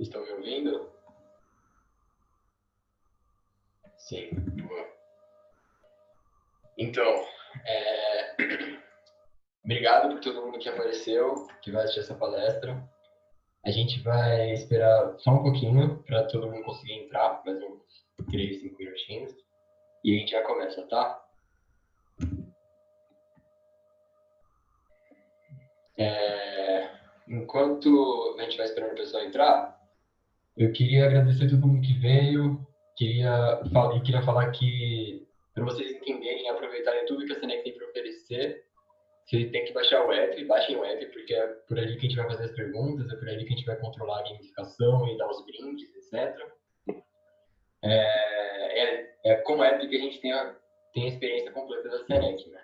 Estão me ouvindo? Sim, boa. Então, obrigado por todo mundo que apareceu, que vai assistir essa palestra. A gente vai esperar só um pouquinho para todo mundo conseguir entrar, mais uns 3, 5 minutinhos. E a gente já começa, tá? Enquanto a gente vai esperando o pessoal entrar, eu queria agradecer a todo mundo que veio. Queria falar que, para vocês entenderem e aproveitarem tudo que a SEnEC tem para oferecer, vocês têm que baixar o app, baixem o app, porque é por ali que a gente vai fazer as perguntas, é por ali que a gente vai controlar a gamificação e dar os brindes, etc. Com o app que a gente tem a experiência completa da SEnEC, né?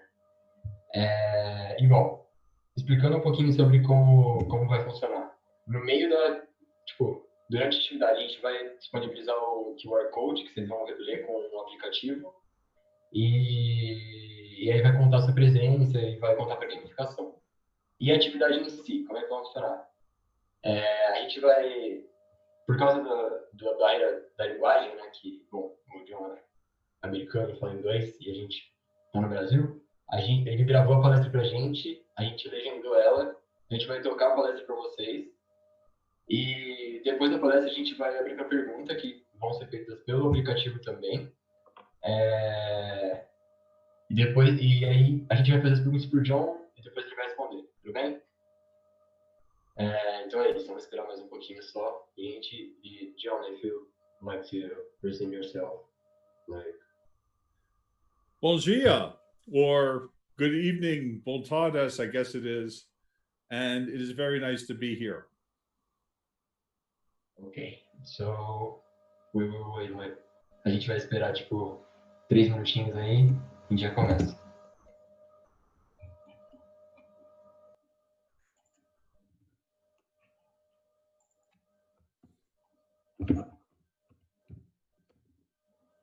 E, bom, explicando um pouquinho sobre como vai funcionar. No meio durante a atividade, a gente vai disponibilizar o QR Code, que vocês vão ler com o aplicativo, e aí vai contar a sua presença e vai contar para a gamificação. E a atividade em si, como é que vai funcionar? A gente vai, por causa da barreira da linguagem, né, que, bom, o idioma americano fala inglês e a gente está no Brasil, ele gravou a palestra para a gente legendou ela, a gente vai tocar a palestra para vocês, e depois da palestra a gente vai abrir para pergunta, que vão ser feitas pelo aplicativo também. E aí a gente vai fazer as perguntas por John e depois ele vai responder, tudo bem? Então é isso, vamos esperar mais um pouquinho só. E John, if you like to present yourself, like. Bom dia, or good evening, bom tardes, I guess it is. And it is very nice to be here. Ok, so we will wait. A gente vai esperar, 3 minutinhos aí e a gente já começa.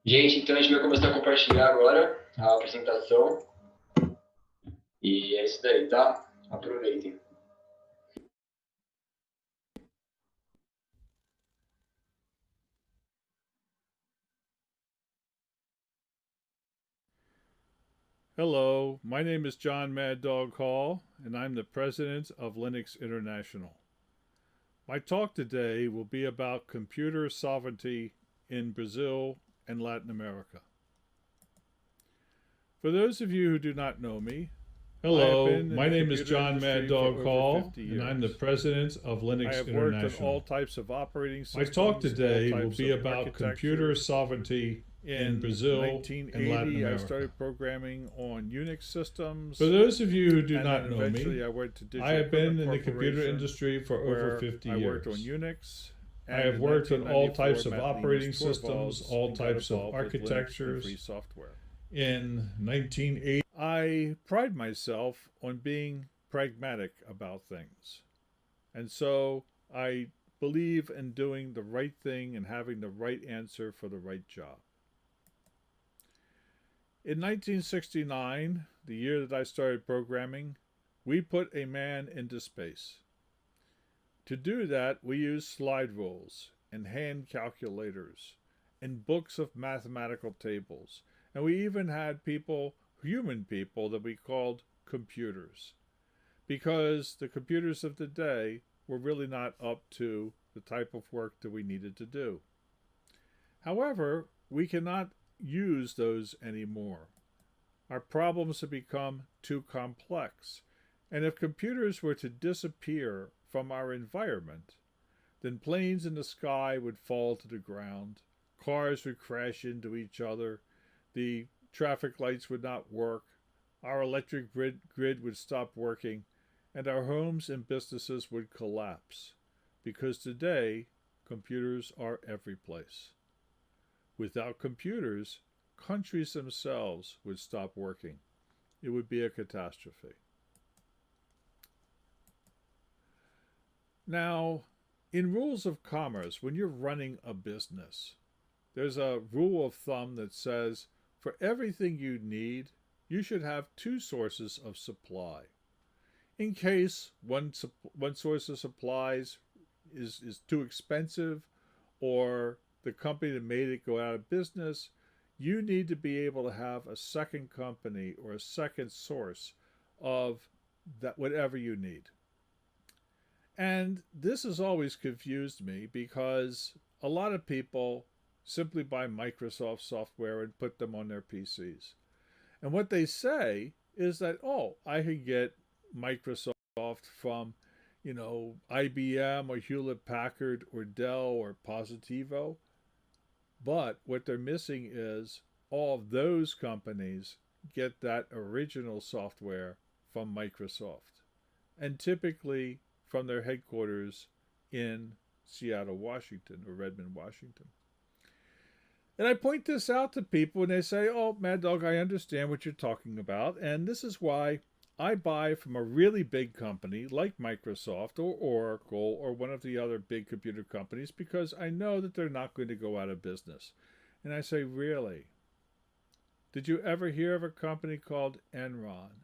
Gente, então a gente vai começar a compartilhar agora a apresentação. E é isso daí, tá? Aproveitem. Hello, my name is John Maddog Hall, and I'm the president of Linux International. My talk today will be about computer sovereignty in Brazil and Latin America. For those of you who do not know me, hello, my name is John Maddog Hall, and I'm the president of Linux International. I have worked on all types of operating systems. My talk today will be about computer sovereignty in Brazil and Latin America. I started programming on Unix systems. For those of you who do not know me, I have been in the computer industry for over 50 years. I worked on Unix. I have worked on all types of operating systems, all types of architectures. In 1980, I pride myself on being pragmatic about things. And so I believe in doing the right thing and having the right answer for the right job. In 1969, the year that I started programming, we put a man into space. To do that, we used slide rules and hand calculators and books of mathematical tables. And we even had human people that we called computers, because the computers of the day were really not up to the type of work that we needed to do. However, we cannot use those anymore. Our problems have become too complex, and if computers were to disappear from our environment, then planes in the sky would fall to the ground, cars would crash into each other, the traffic lights would not work, our electric grid would stop working, and our homes and businesses would collapse, because today computers are every place. Without computers, countries themselves would stop working. It would be a catastrophe. Now, in rules of commerce, when you're running a business, there's a rule of thumb that says for everything you need, you should have 2 sources of supply. In case one source of supplies is too expensive, or the company that made it go out of business, you need to be able to have a second company or a second source of that whatever you need. And this has always confused me because a lot of people simply buy Microsoft software and put them on their PCs. And what they say is that, oh, I can get Microsoft from, IBM or Hewlett Packard or Dell or Positivo. But what they're missing is all of those companies get that original software from Microsoft, and typically from their headquarters in Seattle, Washington, or Redmond, Washington. And I point this out to people and they say, oh, Maddog, I understand what you're talking about. And this is why I buy from a really big company like Microsoft or Oracle or one of the other big computer companies because I know that they're not going to go out of business. And I say, really? Did you ever hear of a company called Enron,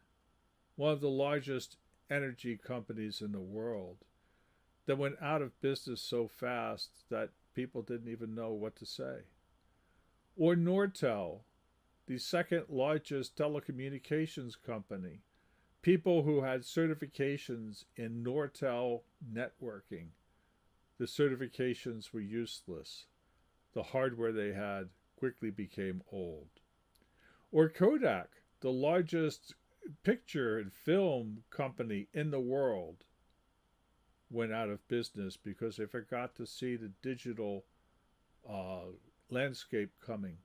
one of the largest energy companies in the world, that went out of business so fast that people didn't even know what to say? Or Nortel, the second largest telecommunications company. People who had certifications in Nortel networking, the certifications were useless. The hardware they had quickly became old. Or Kodak, the largest picture and film company in the world, went out of business because they forgot to see the digital landscape coming.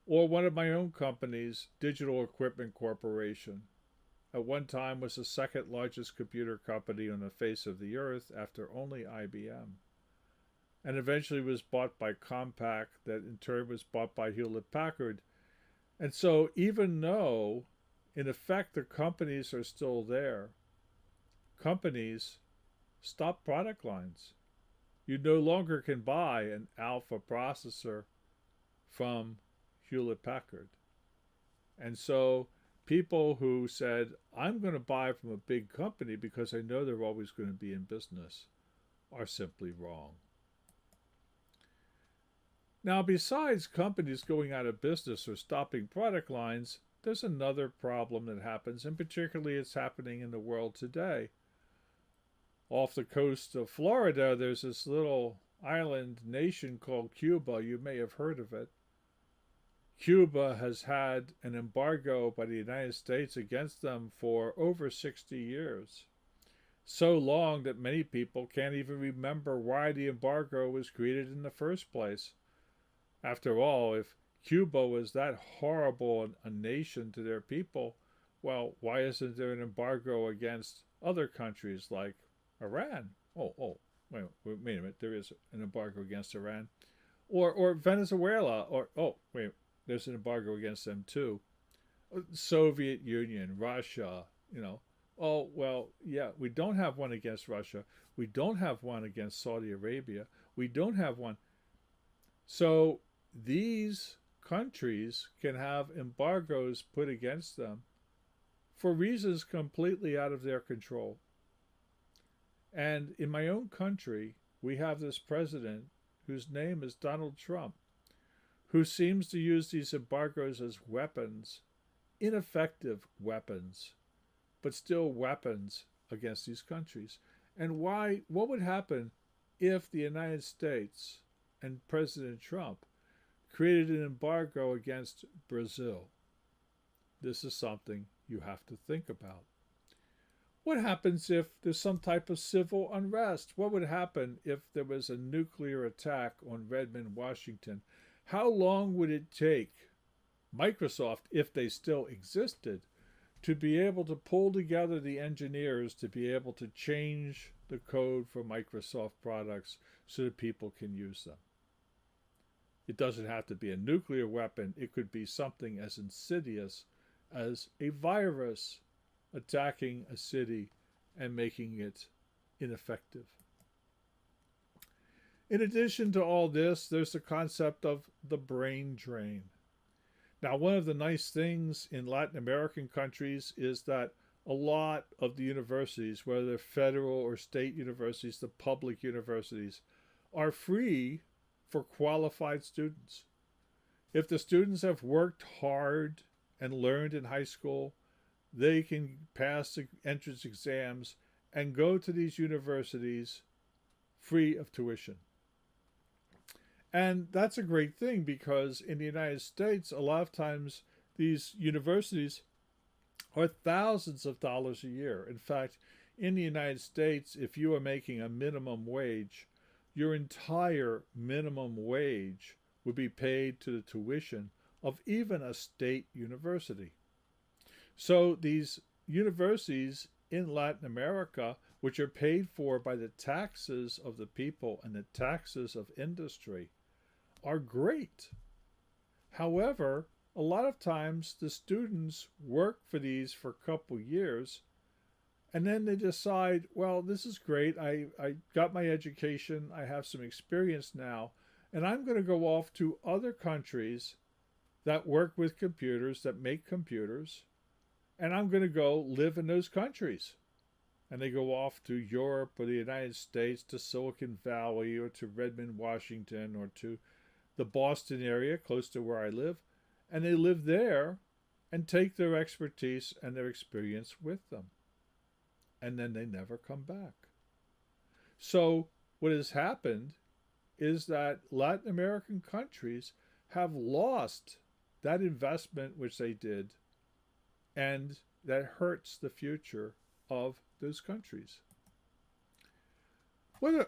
Or one of my own companies, Digital Equipment Corporation, at one time was the second largest computer company on the face of the earth after only IBM, and eventually was bought by Compaq, that in turn was bought by Hewlett Packard. And so even though in effect the companies are still there, companies stop product lines. You no longer can buy an Alpha processor from Hewlett Packard. And so people who said, I'm going to buy from a big company because I know they're always going to be in business, are simply wrong. Now, besides companies going out of business or stopping product lines, there's another problem that happens, and particularly it's happening in the world today. Off the coast of Florida, there's this little island nation called Cuba. You may have heard of it. Cuba has had an embargo by the United States against them for over 60 years. So long that many people can't even remember why the embargo was created in the first place. After all, if Cuba was that horrible a nation to their people, well, why isn't there an embargo against other countries like Iran? Wait a minute, there is an embargo against Iran. Or Venezuela, there's an embargo against them too. Soviet Union, Russia, we don't have one against Russia. We don't have one against Saudi Arabia. We don't have one. So these countries can have embargoes put against them for reasons completely out of their control. And in my own country, we have this president whose name is Donald Trump, who seems to use these embargoes as weapons, ineffective weapons, but still weapons against these countries. And what would happen if the United States and President Trump created an embargo against Brazil? This is something you have to think about. What happens if there's some type of civil unrest? What would happen if there was a nuclear attack on Redmond, Washington? How long would it take Microsoft, if they still existed, to be able to pull together the engineers to be able to change the code for Microsoft products so that people can use them? It doesn't have to be a nuclear weapon. It could be something as insidious as a virus attacking a city and making it ineffective. In addition to all this, there's the concept of the brain drain. Now, one of the nice things in Latin American countries is that a lot of the universities, whether they're federal or state universities, the public universities, are free for qualified students. If the students have worked hard and learned in high school, they can pass the entrance exams and go to these universities free of tuition. And that's a great thing because in the United States, a lot of times these universities are thousands of dollars a year. In fact, in the United States, if you are making a minimum wage, your entire minimum wage would be paid to the tuition of even a state university. So these universities in Latin America, which are paid for by the taxes of the people and the taxes of industry, are great. However, a lot of times the students work for these for a couple years and then they decide, well, this is great. I got my education. I have some experience now. And I'm going to go off to other countries that work with computers, that make computers. And I'm going to go live in those countries. And they go off to Europe or the United States, to Silicon Valley or to Redmond, Washington, or to the Boston area close to where I live. And they live there and take their expertise and their experience with them. And then they never come back. So what has happened is that Latin American countries have lost that investment which they did, and that hurts the future of those countries. Why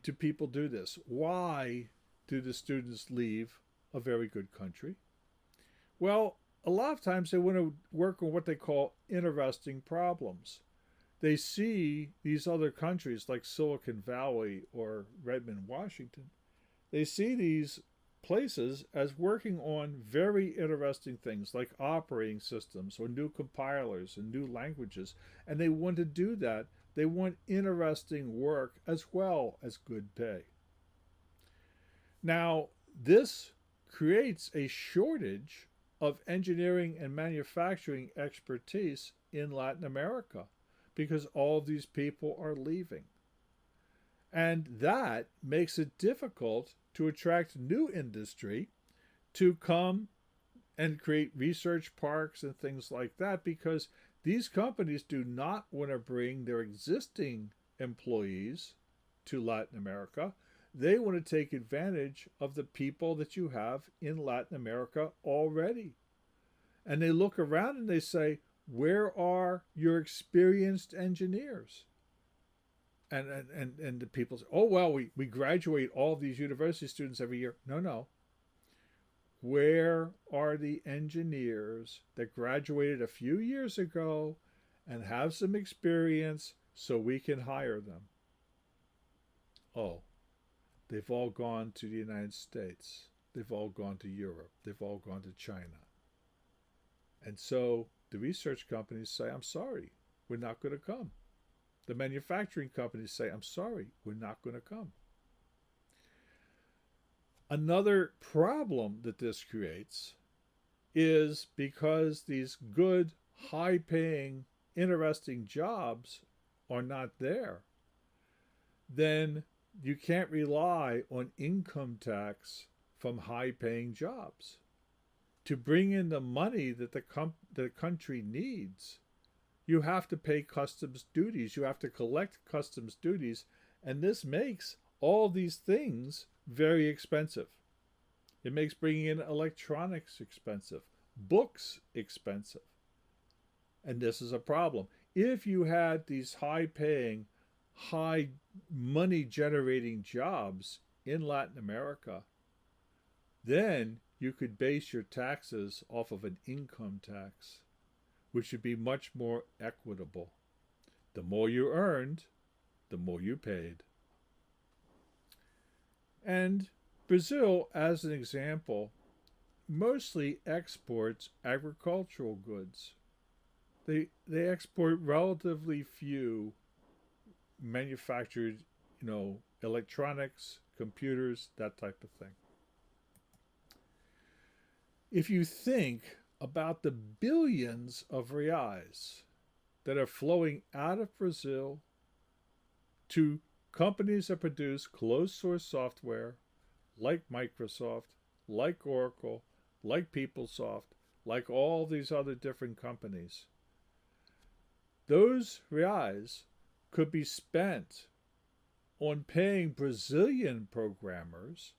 do people do this? Why do the students leave a very good country? Well, a lot of times they want to work on what they call interesting problems. They see these other countries like Silicon Valley or Redmond, Washington. They see these places as working on very interesting things like operating systems or new compilers and new languages. And they want to do that. They want interesting work as well as good pay. Now, this creates a shortage of engineering and manufacturing expertise in Latin America because all of these people are leaving. And that makes it difficult to attract new industry to come and create research parks and things like that, because these companies do not want to bring their existing employees to Latin America. They want to take advantage of the people that you have in Latin America already. And they look around and they say, where are your experienced engineers? And the people say, oh, well, we graduate all these university students every year. No. Where are the engineers that graduated a few years ago and have some experience so we can hire them? Oh, they've all gone to the United States. They've all gone to Europe. They've all gone to China. And so the research companies say, I'm sorry, we're not going to come. The manufacturing companies say, I'm sorry, we're not going to come. Another problem that this creates is because these good, high-paying, interesting jobs are not there, then you can't rely on income tax from high-paying jobs. To bring in the money that the country needs, you have to pay customs duties. You have to collect customs duties. And this makes all these things very expensive. It makes bringing in electronics expensive, books expensive. And this is a problem. If you had these high-paying, high money-generating jobs in Latin America, then you could base your taxes off of an income tax, which would be much more equitable. The more you earned, the more you paid. And Brazil, as an example, mostly exports agricultural goods. They export relatively few manufactured, electronics, computers, that type of thing. If you think about the billions of reais that are flowing out of Brazil to companies that produce closed source software like Microsoft, like Oracle, like PeopleSoft, like all these other different companies. Those reais could be spent on paying Brazilian programmers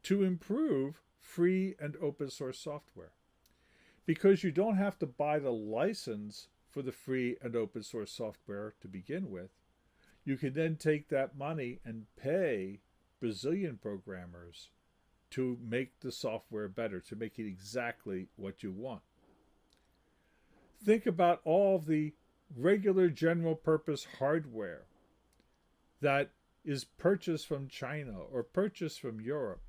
to improve free and open source software. Because you don't have to buy the license for the free and open source software to begin with, you can then take that money and pay Brazilian programmers to make the software better, to make it exactly what you want. Think about all the regular general purpose hardware that is purchased from China or purchased from Europe.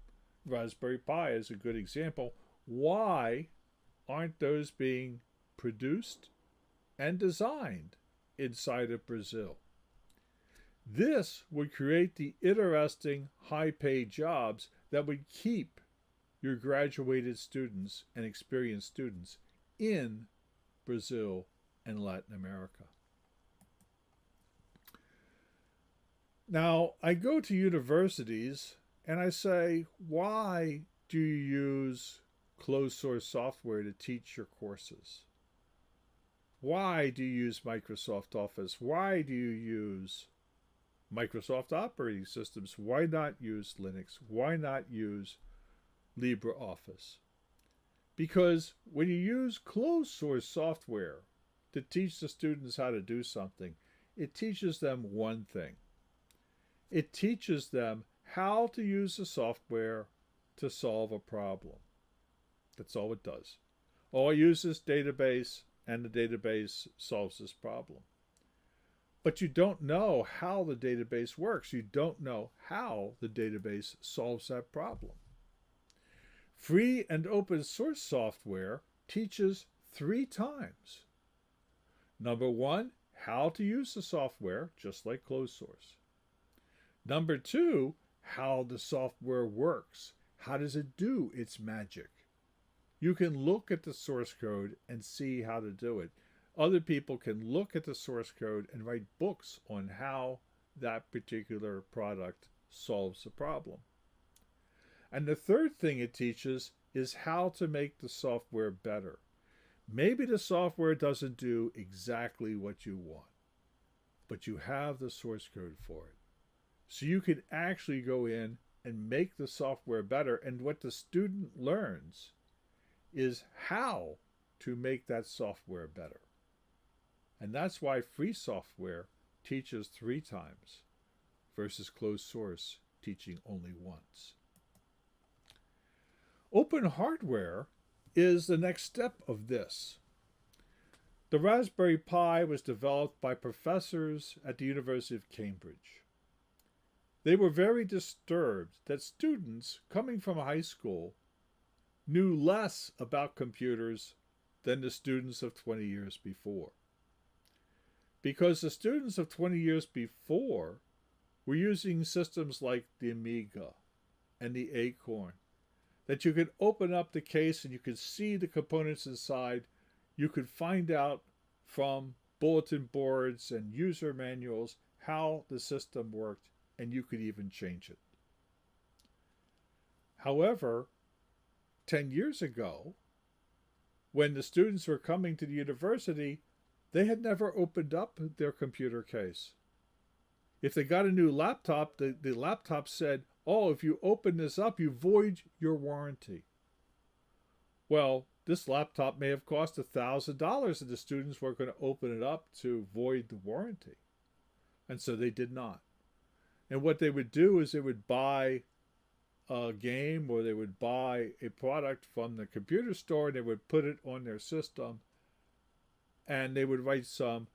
Raspberry Pi is a good example. Why aren't those being produced and designed inside of Brazil? This would create the interesting high-paid jobs that would keep your graduated students and experienced students in Brazil and Latin America. Now, I go to universities and I say, why do you use closed source software to teach your courses? Why do you use Microsoft Office? Why do you use Microsoft operating systems? Why not use Linux? Why not use LibreOffice? Because when you use closed source software to teach the students how to do something, it teaches them one thing. It teaches them how to use the software to solve a problem. That's all it does. Oh, I use this database, and the database solves this problem. But you don't know how the database works. You don't know how the database solves that problem. Free and open source software teaches 3 times. Number 1, how to use the software, just like closed source. Number 2, how the software works. How does it do its magic? You can look at the source code and see how to do it. Other people can look at the source code and write books on how that particular product solves the problem. And the third thing it teaches is how to make the software better. Maybe the software doesn't do exactly what you want, but you have the source code for it. So you can actually go in and make the software better. And what the student learns is how to make that software better. And that's why free software teaches 3 times versus closed source teaching only once. Open hardware is the next step of this. The Raspberry Pi was developed by professors at the University of Cambridge. They were very disturbed that students coming from high school knew less about computers than the students of 20 years before. Because the students of 20 years before were using systems like the Amiga and the Acorn, that you could open up the case and you could see the components inside. You could find out from bulletin boards and user manuals how the system worked, and you could even change it. However, 10 years ago, when the students were coming to the university, they had never opened up their computer case. If they got a new laptop, the laptop said, oh, if you open this up, you void your warranty. Well, this laptop may have cost $1,000 and the students were going to open it up to void the warranty. And so they did not. And what they would do is they would buy a game or they would buy a product from the computer store and they would put it on their system and they would write some,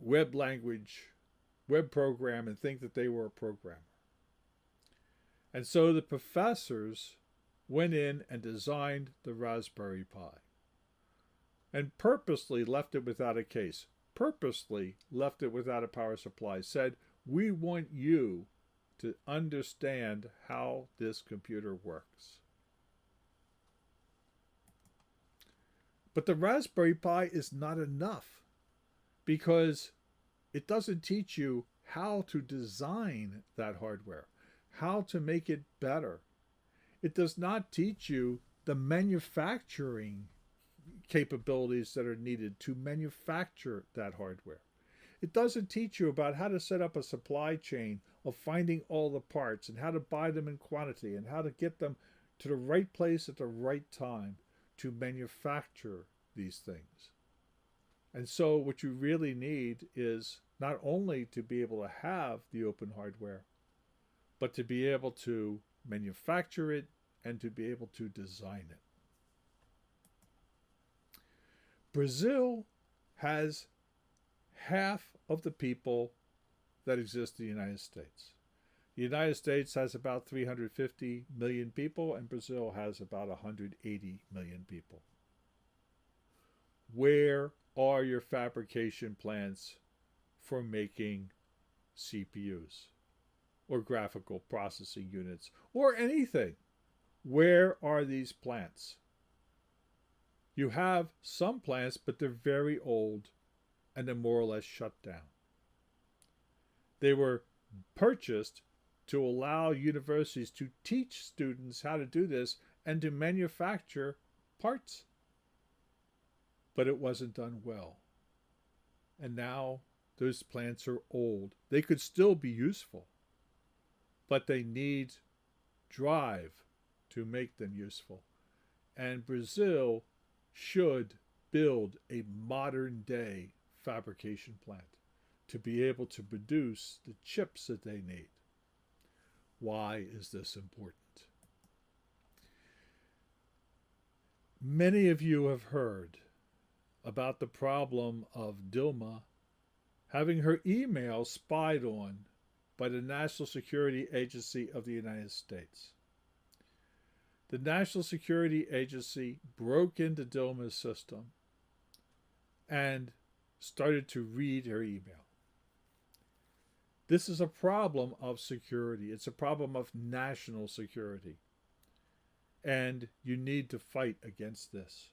web program and think that they were a programmer. And so the professors went in and designed the Raspberry Pi and purposely left it without a case, purposely left it without a power supply, said, we want you to understand how this computer works. But the Raspberry Pi is not enough because it doesn't teach you how to design that hardware, how to make it better. It does not teach you the manufacturing capabilities that are needed to manufacture that hardware. It doesn't teach you about how to set up a supply chain of finding all the parts and how to buy them in quantity and how to get them to the right place at the right time to manufacture these things. And so what you really need is not only to be able to have the open hardware, but to be able to manufacture it and to be able to design it. Brazil has half of the people that exist in the United States. The United States has about 350 million people, and Brazil has about 180 million people. Where are your fabrication plants for making CPUs or graphical processing units or anything? Where are these plants? You have some plants, but they're very old and they're more or less shut down. They were purchased to allow universities to teach students how to do this and to manufacture parts. But it wasn't done well. And now those plants are old. They could still be useful, but they need drive to make them useful. And Brazil should build a modern day fabrication plant to be able to produce the chips that they need. Why is this important? Many of you have heard about the problem of Dilma having her email spied on by the National Security Agency of the United States. The National Security Agency broke into Dilma's system and started to read her email. This is a problem of security. It's a problem of national security. And you need to fight against this.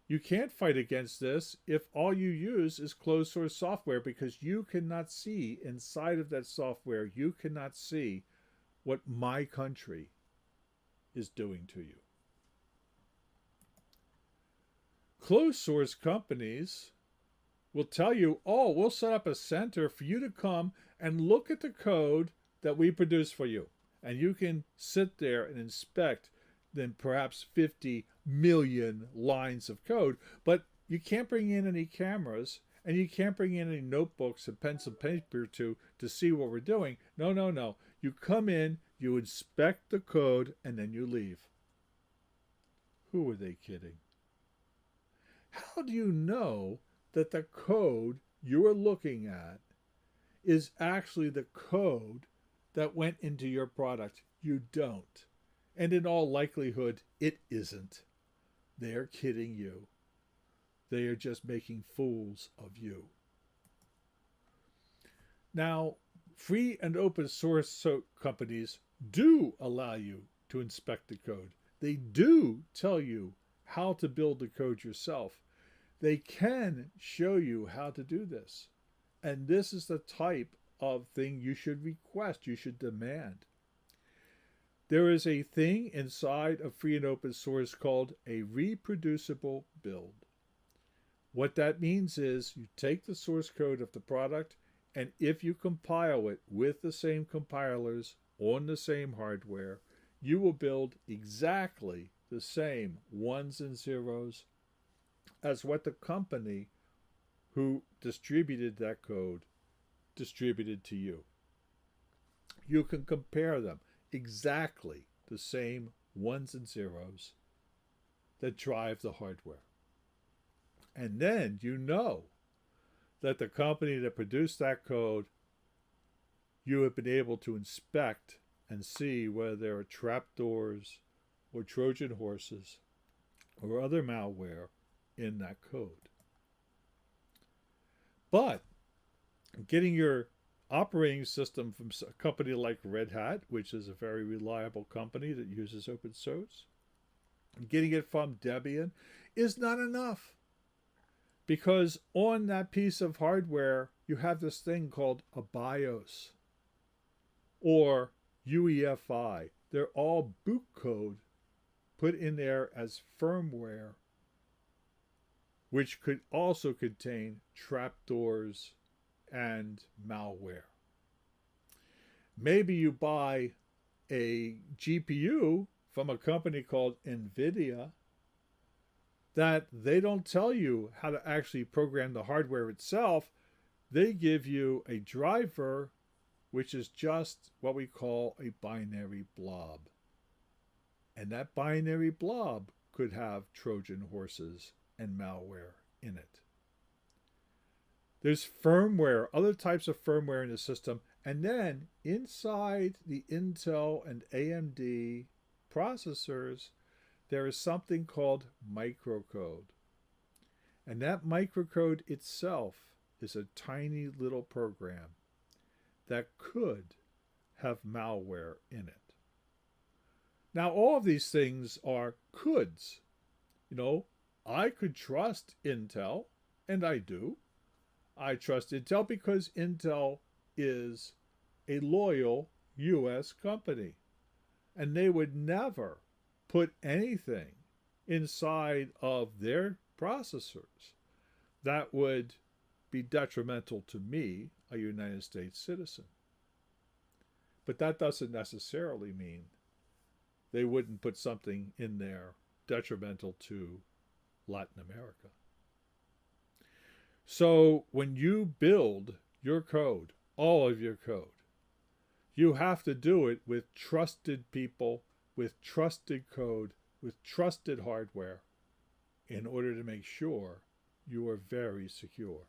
You can't fight against this if all you use is closed source software, because you cannot see inside of that software, you cannot see what my country is doing to you. Closed source companies will tell you, oh, we'll set up a center for you to come and look at the code that we produce for you. And you can sit there and inspect then perhaps 50 million lines of code, but you can't bring in any cameras and you can't bring in any notebooks and pencil and paper to see what we're doing. No. You come in, you inspect the code, and then you leave. Who are they kidding? How do you know that the code you're looking at is actually the code that went into your product? You don't. And in all likelihood, it isn't. They're kidding you. They are just making fools of you. Now, free and open source companies do allow you to inspect the code. They do tell you how to build the code yourself. They can show you how to do this. And this is the type of thing you should request, you should demand. There is a thing inside of free and open source called a reproducible build. What that means is you take the source code of the product, and if you compile it with the same compilers on the same hardware, you will build exactly the same ones and zeros as what the company who distributed that code distributed to you. You can compare them. Exactly the same ones and zeros that drive the hardware. And then you know that the company that produced that code, you have been able to inspect and see whether there are trapdoors or Trojan horses or other malware in that code. But getting your operating system from a company like Red Hat, which is a very reliable company that uses open source, getting it from Debian is not enough. Because on that piece of hardware, you have this thing called a BIOS or UEFI. They're all boot code put in there as firmware, which could also contain trapdoors and malware. Maybe you buy a GPU from a company called NVIDIA that they don't tell you how to actually program the hardware itself. They give you a driver, which is just what we call a binary blob. And that binary blob could have Trojan horses and malware in it. There's firmware, other types of firmware in the system, and then inside the Intel and AMD processors, there is something called microcode. And that microcode itself is a tiny little program that could have malware in it. Now, all of these things are coulds. I could trust Intel, and I do. I trust Intel because Intel is a loyal U.S. company, and they would never put anything inside of their processors that would be detrimental to me, a United States citizen. But that doesn't necessarily mean they wouldn't put something in there detrimental to Latin America. So when you build your code, all of your code, you have to do it with trusted people, with trusted code, with trusted hardware, in order to make sure you are very secure.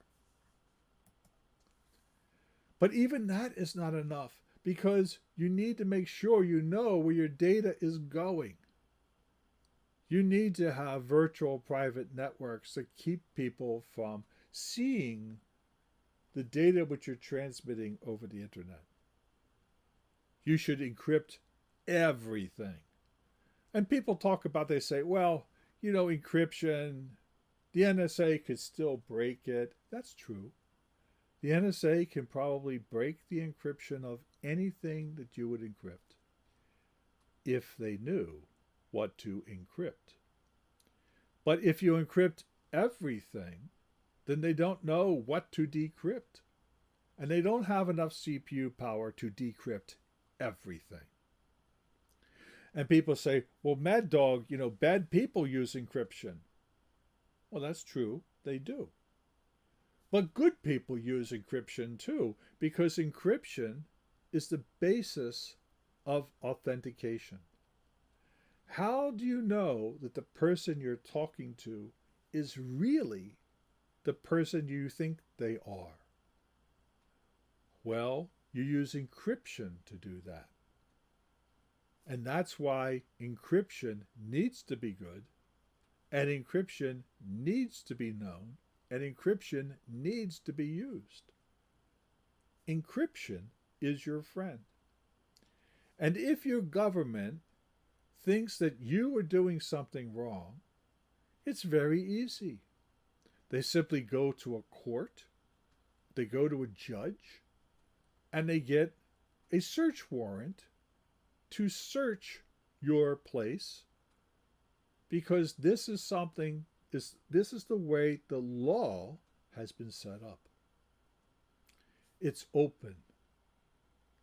But even that is not enough, because you need to make sure you know where your data is going. You need to have virtual private networks that keep people from seeing the data which you're transmitting over the internet. You should encrypt everything. And people talk about, they say, well, encryption, the NSA could still break it. That's true. The NSA can probably break the encryption of anything that you would encrypt if they knew what to encrypt. But if you encrypt everything, then they don't know what to decrypt. And they don't have enough CPU power to decrypt everything. And people say, well, Maddog, bad people use encryption. Well, that's true. They do. But good people use encryption too, because encryption is the basis of authentication. How do you know that the person you're talking to is really the person you think they are? Well, you use encryption to do that. And that's why encryption needs to be good, and encryption needs to be known, and encryption needs to be used. Encryption is your friend. And if your government thinks that you are doing something wrong, it's very easy. They simply go to a court, they go to a judge, and they get a search warrant to search your place, because this is the way the law has been set up. It's open.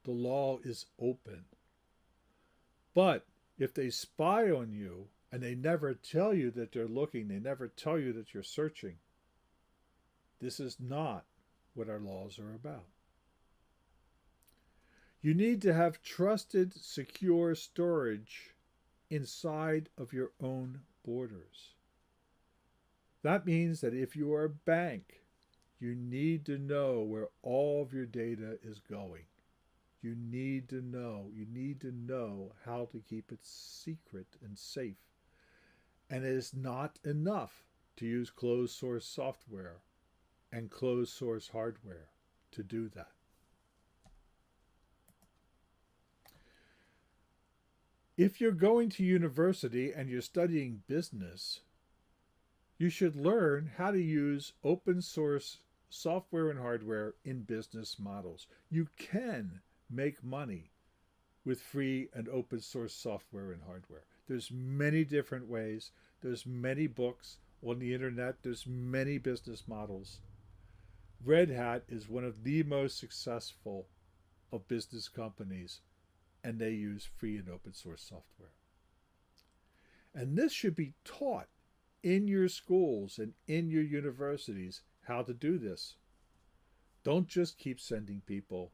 The law is open. But if they spy on you and they never tell you that they're looking, they never tell you that you're searching, this is not what our laws are about. You need to have trusted, secure storage inside of your own borders. That means that if you are a bank, you need to know where all of your data is going. You need to know how to keep it secret and safe. And it is not enough to use closed source software and closed source hardware to do that. If you're going to university and you're studying business, you should learn how to use open source software and hardware in business models. You can make money with free and open source software and hardware. There's many different ways. There's many books on the internet. There's many business models. Red Hat is one of the most successful of business companies, and they use free and open source software. And this should be taught in your schools and in your universities how to do this. Don't just keep sending people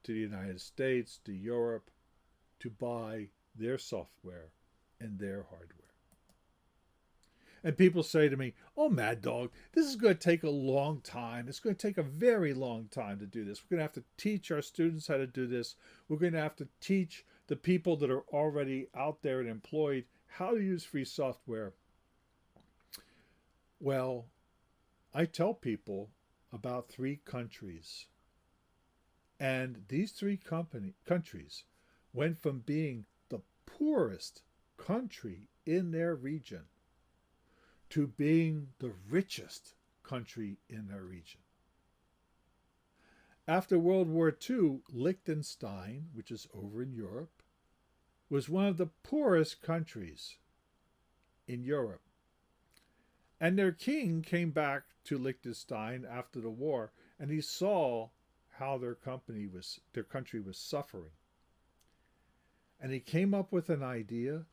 to the United States, to Europe, to buy their software and their hardware. And people say to me, oh, Maddog, this is going to take a long time. It's going to take a very long time to do this. We're going to have to teach our students how to do this. We're going to have to teach the people that are already out there and employed how to use free software. Well, I tell people about 3 countries. And these 3 countries went from being the poorest country in their region to being the richest country in their region. After World War II, Liechtenstein, which is over in Europe, was one of the poorest countries in Europe. And their king came back to Liechtenstein after the war, and he saw how their country was suffering. And he came up with an idea.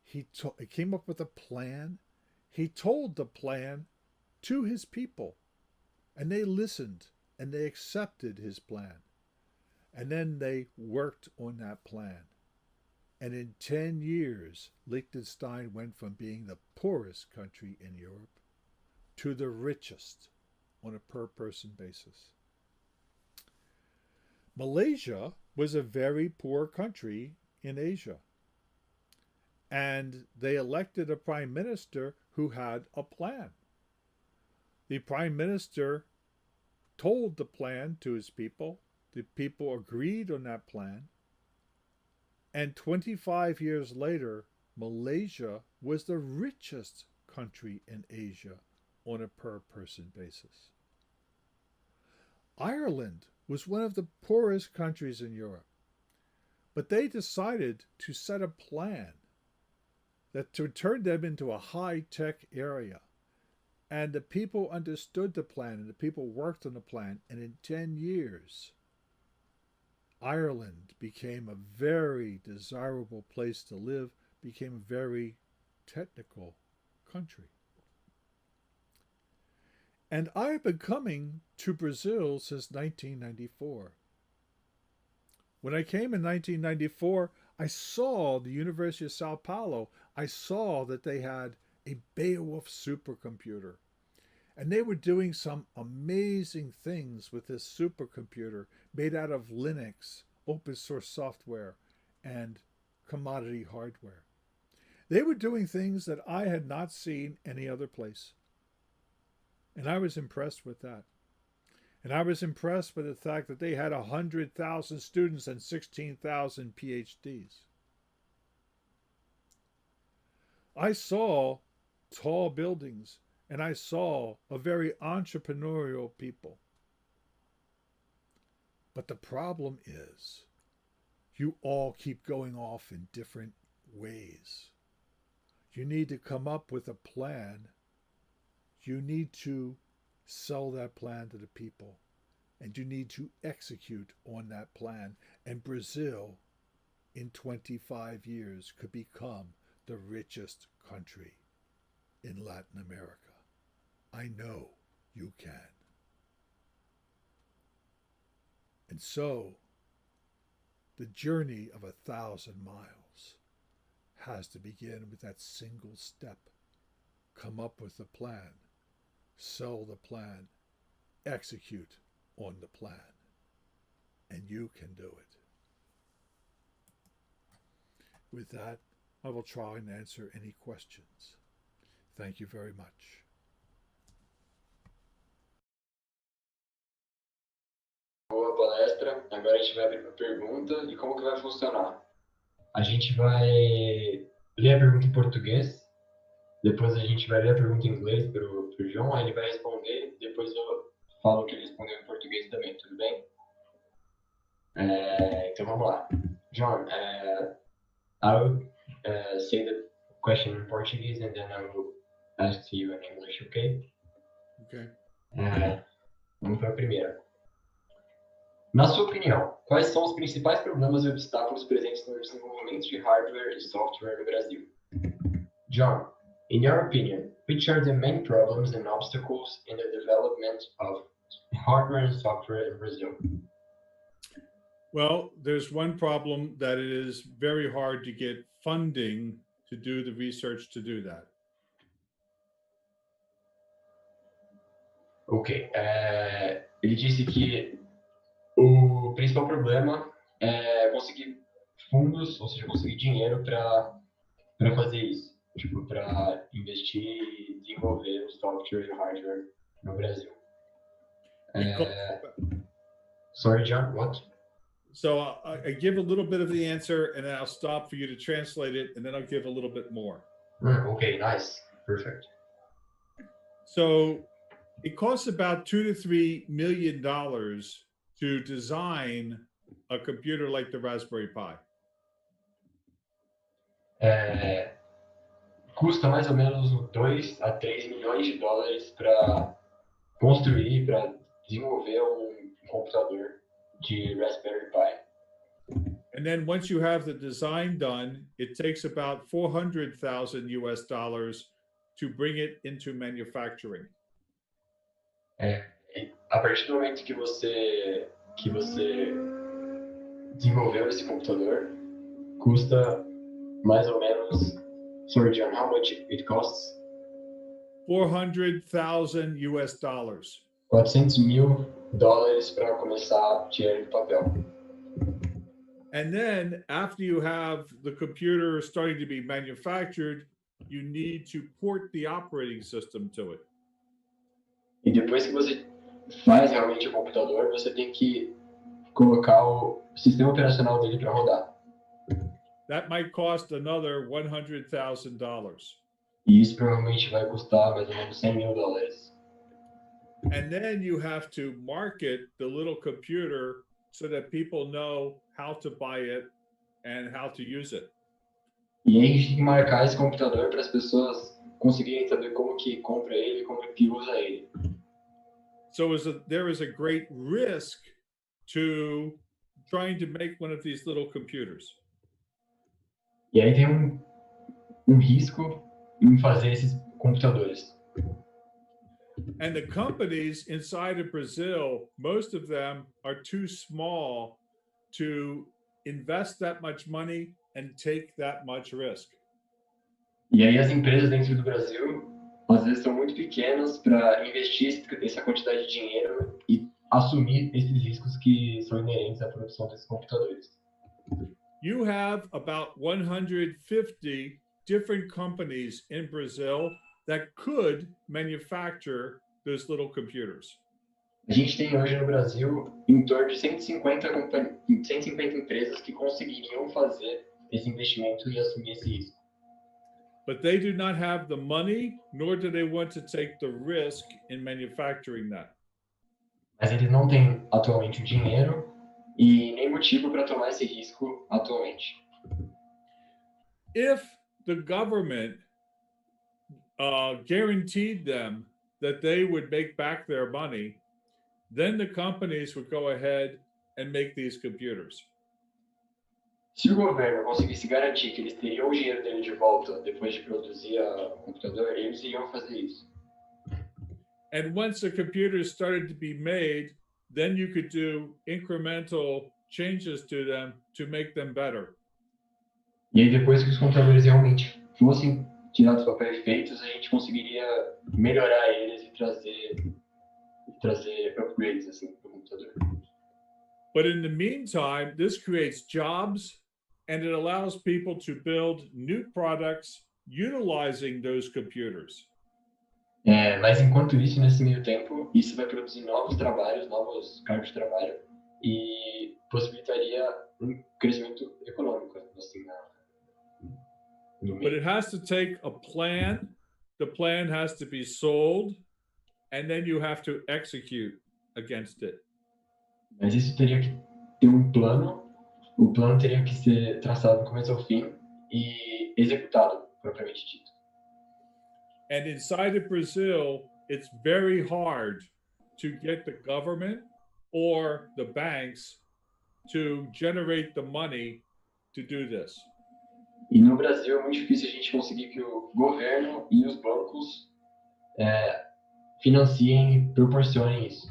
He came up with a plan. He told the plan to his people, and they listened and they accepted his plan. And then they worked on that plan. And in 10 years, Liechtenstein went from being the poorest country in Europe to the richest on a per-person basis. Malaysia was a very poor country in Asia. And they elected a prime minister who had a plan. The prime minister told the plan to his people. The people agreed on that plan. And 25 years later, Malaysia was the richest country in Asia on a per-person basis. Ireland was one of the poorest countries in Europe. But they decided to set a plan that to turn them into a high-tech area. And the people understood the plan, and the people worked on the plan. And in 10 years, Ireland became a very desirable place to live, became a very technical country. And I've been coming to Brazil since 1994. When I came in 1994, I saw the University of Sao Paulo. I saw that they had a Beowulf supercomputer. And they were doing some amazing things with this supercomputer made out of Linux, open source software, and commodity hardware. They were doing things that I had not seen any other place. And I was impressed with that. And I was impressed by the fact that they had 100,000 students and 16,000 PhDs. I saw tall buildings, and I saw a very entrepreneurial people. But the problem is, you all keep going off in different ways. You need to come up with a plan. You need to sell that plan to the people, and you need to execute on that plan. And Brazil, in 25 years, could become the richest country in Latin America. I know you can. And so, the journey of 1,000 miles has to begin with that single step. Come up with a plan. Sell the plan, execute on the plan, and you can do it. With that, I will try and answer any questions. Thank you very much. Boa palestra. Agora a gente vai abrir para pergunta e como que vai funcionar. A gente vai ler a pergunta em português, depois a gente vai ler a pergunta em inglês pro João, aí ele vai responder, depois eu falo que ele respondeu em português também, tudo bem? Então vamos lá. John, I will say the question in Portuguese and then I will ask you in English, okay? Okay. Vamos para a primeira. Na sua opinião, quais são os principais problemas e obstáculos presentes no desenvolvimento de hardware e software no Brasil? John, in your opinion, which are the main problems and obstacles in the development of hardware and software in Brazil? Well, there's one problem that it is very hard to get funding to do the research to do that. Ok. Ele disse que o principal problema é conseguir fundos, ou seja, conseguir dinheiro para fazer isso. Tipo, para investir e desenvolver o software e o hardware no Brasil. Sorry, John, what? So I give a little bit of the answer and then I'll stop for you to translate it and then I'll give a little bit more. Okay, nice. Perfect. So it costs about $2 to $3 million to design a computer like the Raspberry Pi. Custa mais ou menos 2 a 3 milhões de dólares para construir, para desenvolver um computador de Raspberry Pi. And then once you have the design done, it takes about $400,000 to bring it into manufacturing. A partir do momento que você desenvolveu esse computador, custa mais ou menos. Sorry, John, how much it costs? $400,000. $400 mil para começar a tirar do papel. And then after you have the computer starting to be manufactured, you need to port the operating system to it. E depois que você faz realmente o computador, você tem que colocar o sistema operacional dele para rodar. That might cost another $100,000. E isso provavelmente vai custar mais ou menos $100 mil. And then you have to market the little computer so that people know how to buy it and how to use it. E aí a gente tem que marcar esse computador para as pessoas conseguirem saber como que compra ele, como que usa ele. So there is a great risk to trying to make one of these little computers. E aí tem risco em fazer esses computadores. And the companies inside of Brazil, most of them are too small to invest that much money and take that much risk. E aí as empresas dentro do Brasil, às vezes, são muito pequenas para investir essa quantidade de dinheiro e assumir esses riscos que são inerentes à produção desses computadores. You have about 150 different companies in Brazil that could manufacture those little computers. A gente tem hoje no Brasil em torno de 150 empresas que conseguiriam fazer esse investimento e assumir esse risco. But they do not have the money, nor do they want to take the risk in manufacturing that. Mas eles não têm atualmente o dinheiro e nem motivo para tomar esse risco atualmente. If the government guaranteed them that they would make back their money, then the companies would go ahead and make these computers. Se o governo conseguisse garantir que eles teriam o dinheiro dele de volta depois de produzir o computador, eles iriam fazer isso. And once the computers started to be made, then you could do incremental changes to them to make them better. E aí depois que os computadores realmente fossem tirados do papel e feitos, a gente conseguiria melhorar eles e trazer upgrades assim para o computador. But in the meantime, this creates jobs and it allows people to build new products utilizing those computers. Mas enquanto isso, nesse meio tempo, isso vai produzir novos trabalhos, novos cargos de trabalho e possibilitaria crescimento econômico, assim, no But meio. it has to take a plan. The plan has to be sold, and then you have to execute against it. Mas isso teria que ter um plano, o plano teria que ser traçado do começo ao fim e executado, propriamente dito. And inside of Brazil, it's very hard to get the government or the banks to generate the money to do this. E no Brasil é muito difícil a gente conseguir que o governo e os bancos financiem e proporcionem isso.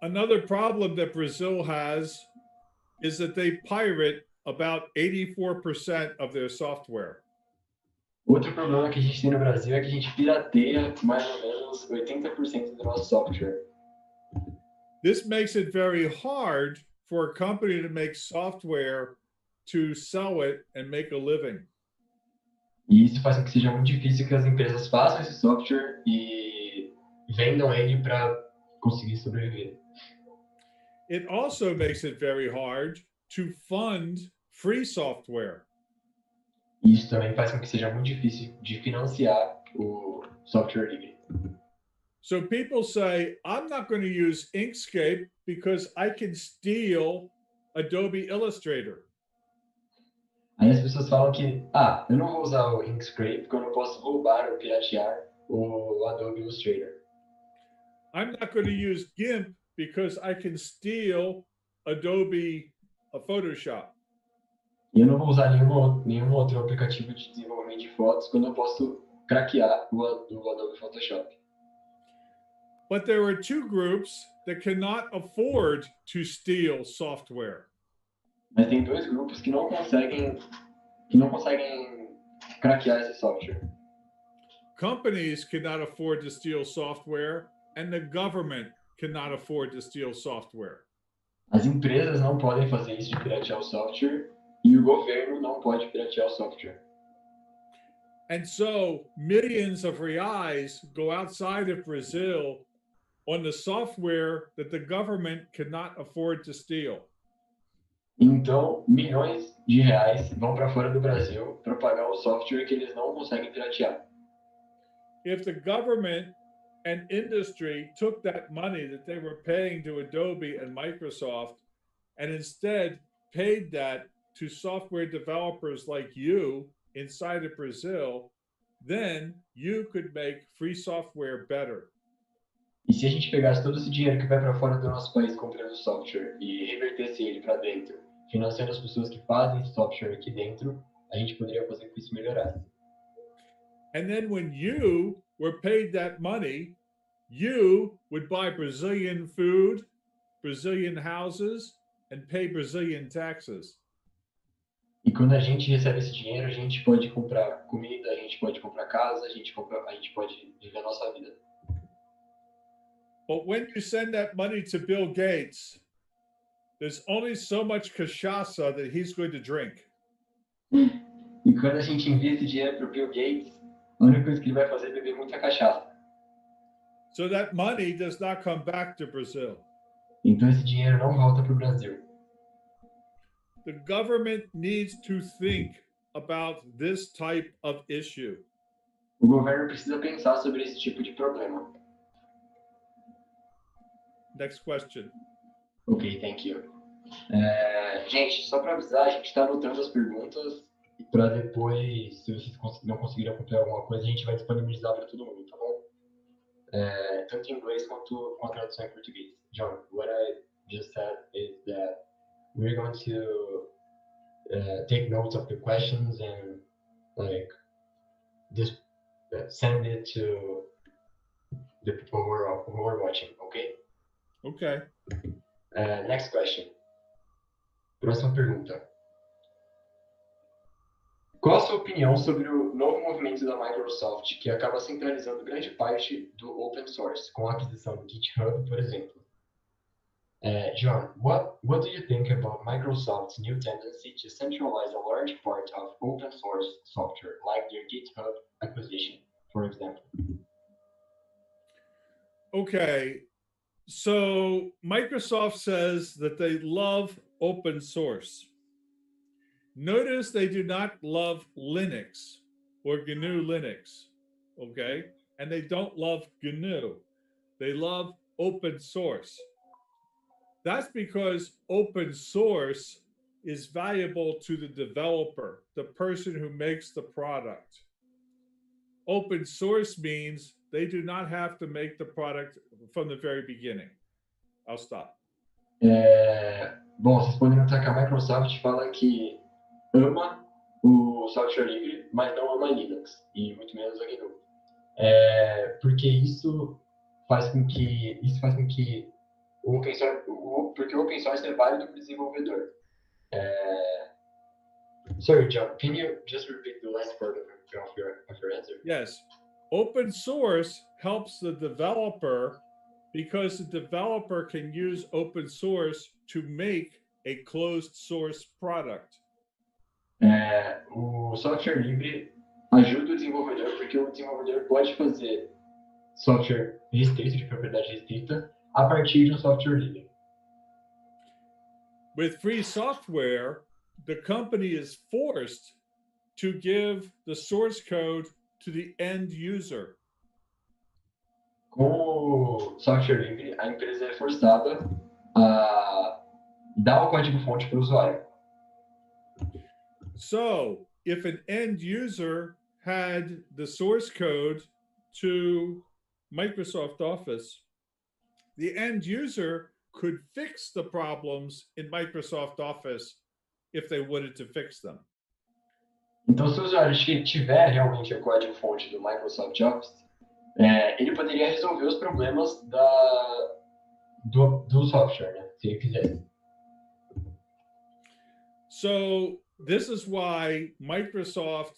Another problem that Brazil has is that they pirate about 84% of their software. Outro problema que a gente tem no Brasil é que a gente pirateia mais ou menos 80% do nosso software. This makes it very hard for a company to make software to sell it and make a living. E isso faz com que seja muito difícil que as empresas façam esse software e vendam ele para conseguir sobreviver. It also makes it very hard to fund free software. E isso também faz com que seja muito difícil de financiar o software livre. So people say, I'm not going to use Inkscape because I can steal Adobe Illustrator. Aí as pessoas falam que, eu não vou usar o Inkscape porque eu não posso roubar ou piratear o Adobe Illustrator. I'm not going to use GIMP because I can steal Adobe Photoshop. E eu não vou usar nenhum outro aplicativo de desenvolvimento de fotos quando eu posso craquear o Adobe Photoshop. But there are two groups that cannot afford to steal software. Mas tem dois grupos que não conseguem craquear esse software. Companies cannot afford to steal software, and the government cannot afford to steal software. As empresas não podem fazer isso de piratear o software e o governo não pode piratear o software. And so millions of reais go outside of Brazil on the software that the government cannot afford to steal. Então, milhões de reais vão para fora do Brasil para pagar o software que eles não conseguem piratear. If the government and industry took that money that they were paying to Adobe and Microsoft and instead paid that to software developers like you inside of Brazil, then you could make free software better. E se a gente pegasse todo esse dinheiro que vai para fora do nosso país comprando software e revertesse ele para dentro, financiando as pessoas que fazem software aqui dentro, a gente poderia fazer com que isso melhorasse. And then when you were paid that money, you would buy Brazilian food, Brazilian houses, and pay Brazilian taxes. E quando a gente recebe esse dinheiro, a gente pode comprar comida, a gente pode comprar casa, a gente pode viver a nossa vida. But when you send that money to Bill Gates, there's only so much cachaça that he's going to drink. E quando a gente envia esse dinheiro para o Bill Gates, a única coisa que ele vai fazer é beber muita cachaça. So that money does not come back to Brazil. Então esse dinheiro não volta para o Brasil. The government needs to think about this type of issue. O governo precisa pensar sobre esse tipo de problema. Next question. Ok, thank you. Gente, só para avisar, a gente está anotando as perguntas e para depois, se vocês não conseguirem acompanhar alguma coisa, a gente vai disponibilizar para todo mundo, tá bom? Tanto em inglês quanto com a tradução em português. John, what I just said is that we're going to take notes of the questions and just send it to the people who are watching, okay? Okay. Next question. Próxima pergunta. Qual a sua opinião sobre o novo movimento da Microsoft que acaba centralizando grande parte do open source, com a aquisição do GitHub, por exemplo? John, what do you think about Microsoft's new tendency to centralize a large part of open source software, like their GitHub acquisition, for example? Okay. So Microsoft says that they love open source. Notice they do not love Linux or GNU Linux, okay? And they don't love GNU. They love open source. That's because open source is valuable to the developer, the person who makes the product. Open source means they do not have to make the product from the very beginning. I'll stop. Bom, vocês podem notar que a Microsoft fala que ama o software livre, mas não ama Linux, e muito menos a GNU. Porque isso faz com que o open source, porque o open source é válido para o desenvolvedor. Sorry, John, can you just repeat the last part of your answer? Yes. Open source helps the developer because the developer can use open source to make a closed source product. O software livre ajuda o desenvolvedor porque o desenvolvedor pode fazer software restrito, de propriedade restrita, a partir de um software livre. With free software, the company is forced to give the source code to the end user. Com o software livre, a empresa é forçada a dar o código-fonte para o usuário. So, if an end user had the source code to Microsoft Office, the end user could fix the problems in Microsoft Office if they wanted to fix them. Então, se o usuário tiver realmente o código-fonte do Microsoft Office, ele poderia resolver os problemas do software, né? Se ele quisesse. So this is why Microsoft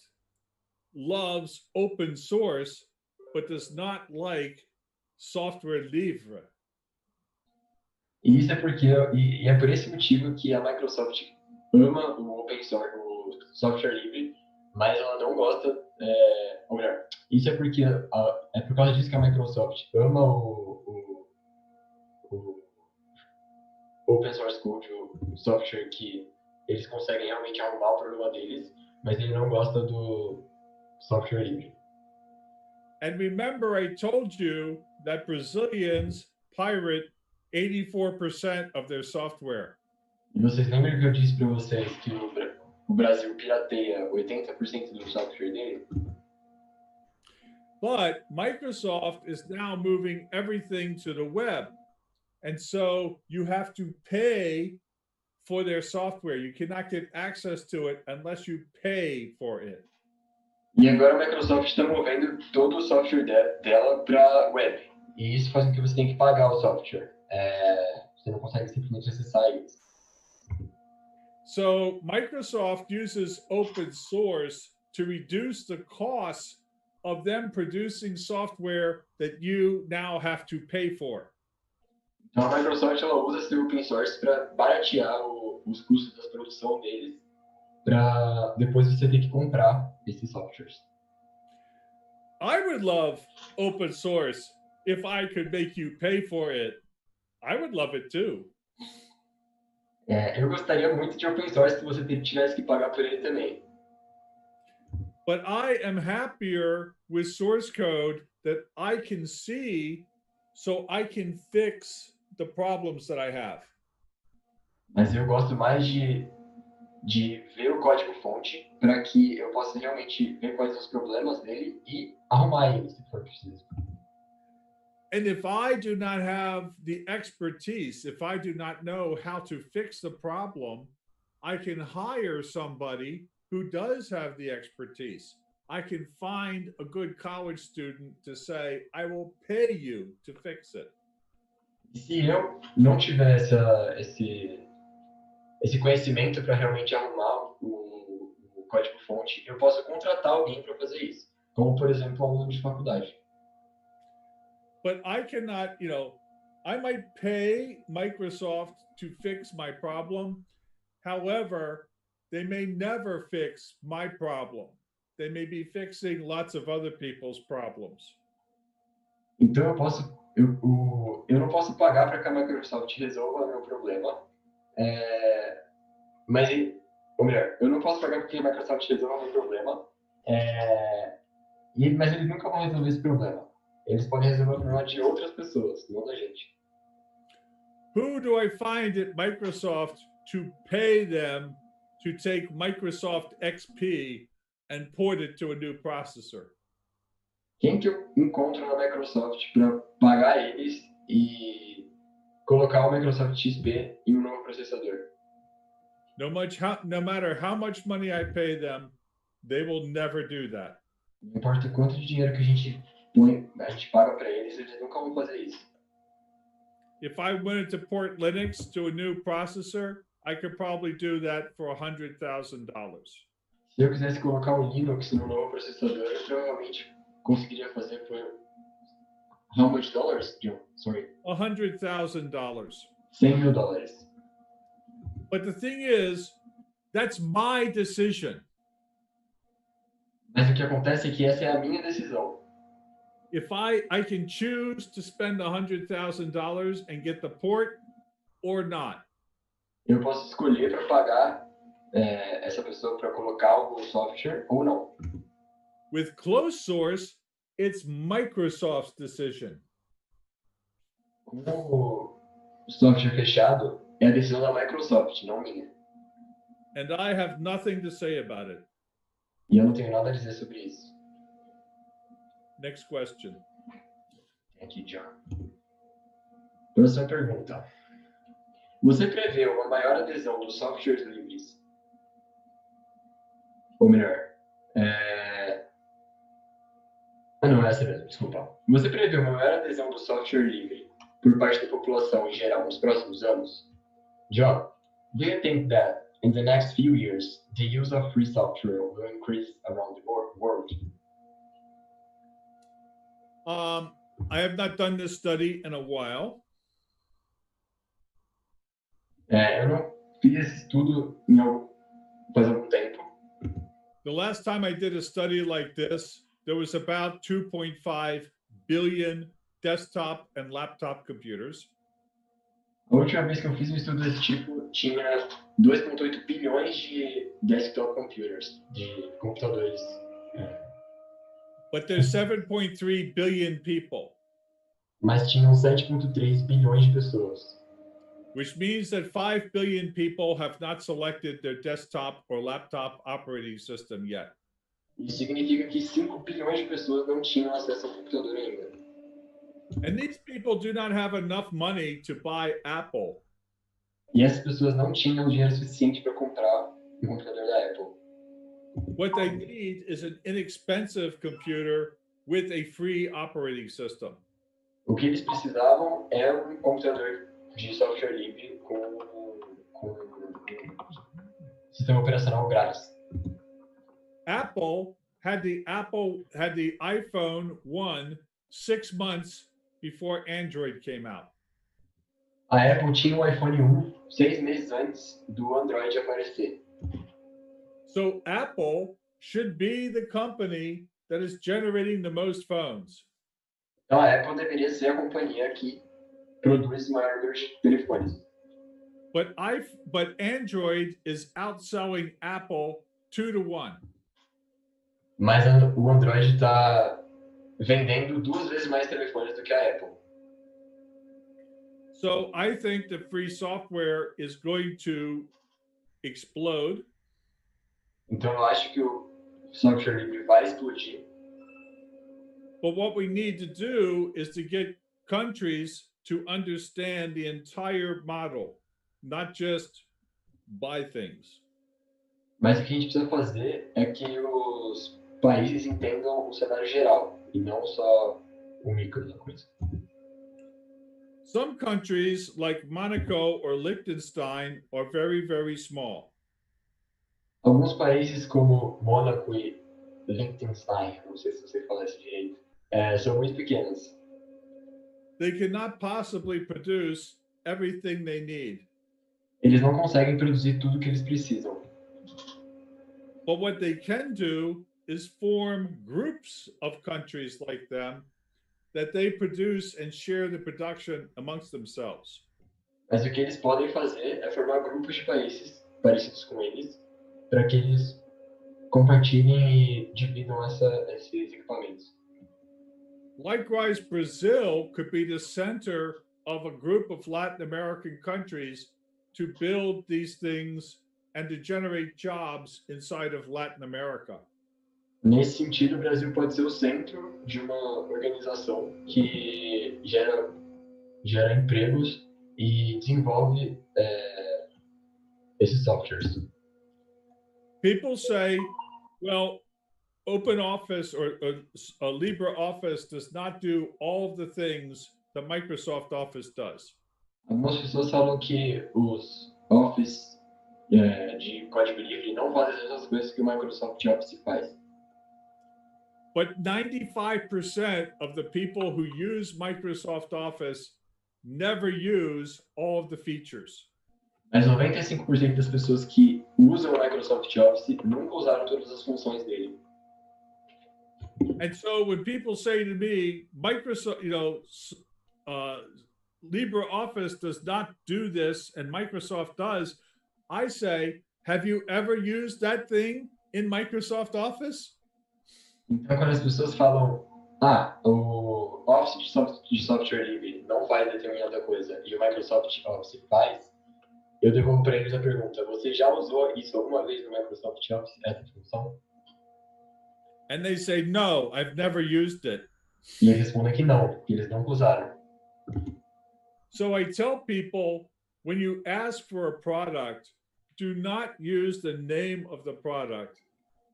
loves open source, but does not like software livre. E isso é porque e é por esse motivo que a Microsoft ama o open source, o software livre, mas ela não gosta, ou melhor, isso é porque é por causa disso que a Microsoft ama o open source code, o software que eles conseguem realmente arrumar o problema deles, mas ele não gosta do software livre. And remember, I told you that Brazilians pirate 84% of their software. E vocês lembram que eu disse para vocês que o Brasil pirateia 80% do software dele? But Microsoft is now moving everything to the web. And so you have to pay for their software. You cannot get access to it unless you pay for it. E agora a Microsoft está movendo todo o software dela para web. E isso faz com que você tenha que pagar o software. Você não consegue simplesmente acessar eles. So Microsoft uses open source to reduce the cost of them producing software that you now have to pay for. Então a Microsoft ela usa esse open source para baratear os custos da produção deles, para depois você ter que comprar esses softwares. I would love open source if I could make you pay for it. I would love it too. Eu gostaria muito de open source se você tivesse que pagar por ele também. But I am happier with source code that I can see so I can fix the problems that I have. Mas eu gosto mais de ver o código-fonte para que eu possa realmente ver quais são os problemas dele e arrumar eles, se for preciso. And if I do not have the expertise, if I do not know how to fix the problem, I can hire somebody who does have the expertise. I can find a good college student to say, I will pay you to fix it. E se eu não tiver esse conhecimento para realmente arrumar o código-fonte, eu posso contratar alguém para fazer isso. Como, por exemplo, um aluno de faculdade. But I cannot, I might pay Microsoft to fix my problem. However, they may never fix my problem. They may be fixing lots of other people's problems. Então eu não posso pagar para que a Microsoft resolva o meu problema, mas, ou melhor, eu não posso pagar para que a Microsoft resolva o meu problema, mas eles nunca vão resolver esse problema. Eles podem resolver o problema de outras pessoas, não da gente. Who do I find at Microsoft to pay them to take Microsoft XP and port it to a new processor? Quem que eu encontro na Microsoft para pagar eles e colocar o Microsoft XP em um novo processador? No matter how much money I pay them, they will never do that. Não importa quanto de dinheiro que a gente paga para eles, eles nunca vão fazer isso. If I wanted to port Linux to a new processor, I could probably do that for $100,000. Se eu quisesse colocar o Linux no novo processador, eu provavelmente conseguiria fazer por how much dollars, John? Sorry. $100,000. $100,000. But the thing is, that's my decision. Mas o que acontece é que essa é a minha decisão. If I can choose to spend $100,000 and get the port or not. Eu posso escolher para pagar essa pessoa para colocar o software ou não. With closed source, it's Microsoft's decision. Com o software fechado, é a decisão da Microsoft, não minha. And I have nothing to say about it. E eu não tenho nada a dizer sobre isso. Next question. Thank you, John. Próxima pergunta. Você prevê uma maior adesão dos softwares livres? Ou melhor, não, essa mesmo, desculpa. Você prevê uma maior adesão do software livre por parte da população em geral nos próximos anos? John, do you think that in the next few years the use of free software will increase around the world? I have not done this study in a while. Eu não fiz esse estudo faz algum tempo. The last time I did a study like this, there was about 2.5 billion desktop and laptop computers. A última vez que eu fiz um estudo desse tipo, tinha 2,8 bilhões de desktop computers, de computadores. But there's 7.3 billion people. Mas tinham 7,3 bilhões de pessoas. Which means that 5 billion people have not selected their desktop or laptop operating system yet. Isso significa que 5 bilhões de pessoas não tinham acesso ao computador ainda. And these people do not have enough money to buy Apple. E essas pessoas não tinham dinheiro suficiente para comprar um computador da Apple. What they need is an inexpensive computer with a free operating system. O que eles precisavam é um computador de software livre com sistema operacional grátis. Apple had the iPhone 1 6 months before Android came out. A Apple tinha o iPhone 1 6 meses antes do Android aparecer. So Apple should be the company that is generating the most phones. Então a Apple deveria ser a companhia que produz o maior número de telefones. But Android is outselling Apple 2-1. Mas o Android está vendendo 2 vezes mais telefones do que a Apple. So I think the free software is going to explode. Então eu acho que o software livre vai explodir. But what we need to do is to get countries to understand the entire model, not just buy things. Mas o que a gente precisa fazer é que os países entendam o cenário geral e não só o micro da coisa. Some countries like Monaco or Liechtenstein are very, very small. Alguns países como Mônaco e Liechtenstein, não sei se você fala isso direito, são muito pequenos. They cannot possibly produce everything they need. Eles não conseguem produzir tudo que eles precisam. But what they can do is form groups of countries like them that they produce and share the production amongst themselves. Mas o que eles podem fazer é formar grupos de países parecidos com eles, para que eles compartilhem e dividam esses equipamentos. Likewise, Brazil could be the center of a group of Latin American countries to build these things and to generate jobs inside of Latin America. Nesse sentido, o Brasil pode ser o centro de uma organização que gera empregos e desenvolve esses softwares. People say, well, OpenOffice or LibreOffice does not do all of the things that Microsoft Office does. Algumas pessoas falam que os Office de código livre não fazem as mesmas coisas que o Microsoft Office faz. But 95% of the people who use Microsoft Office never use all of the features. Mas 95% das pessoas que usam o Microsoft Office nunca usaram todas as funções dele. And so when people say to me, Microsoft, LibreOffice does not do this and Microsoft does, I say, have you ever used that thing in Microsoft Office? Então, quando as pessoas falam, o Office de software livre não faz determinada coisa e o Microsoft Office faz, eu devolvo para eles a pergunta: você já usou isso alguma vez no Microsoft Office, essa função? And they say, no, I've never used it. E eles respondem que não, que eles nunca usaram. So I tell people, when you ask for a product, do not use the name of the product.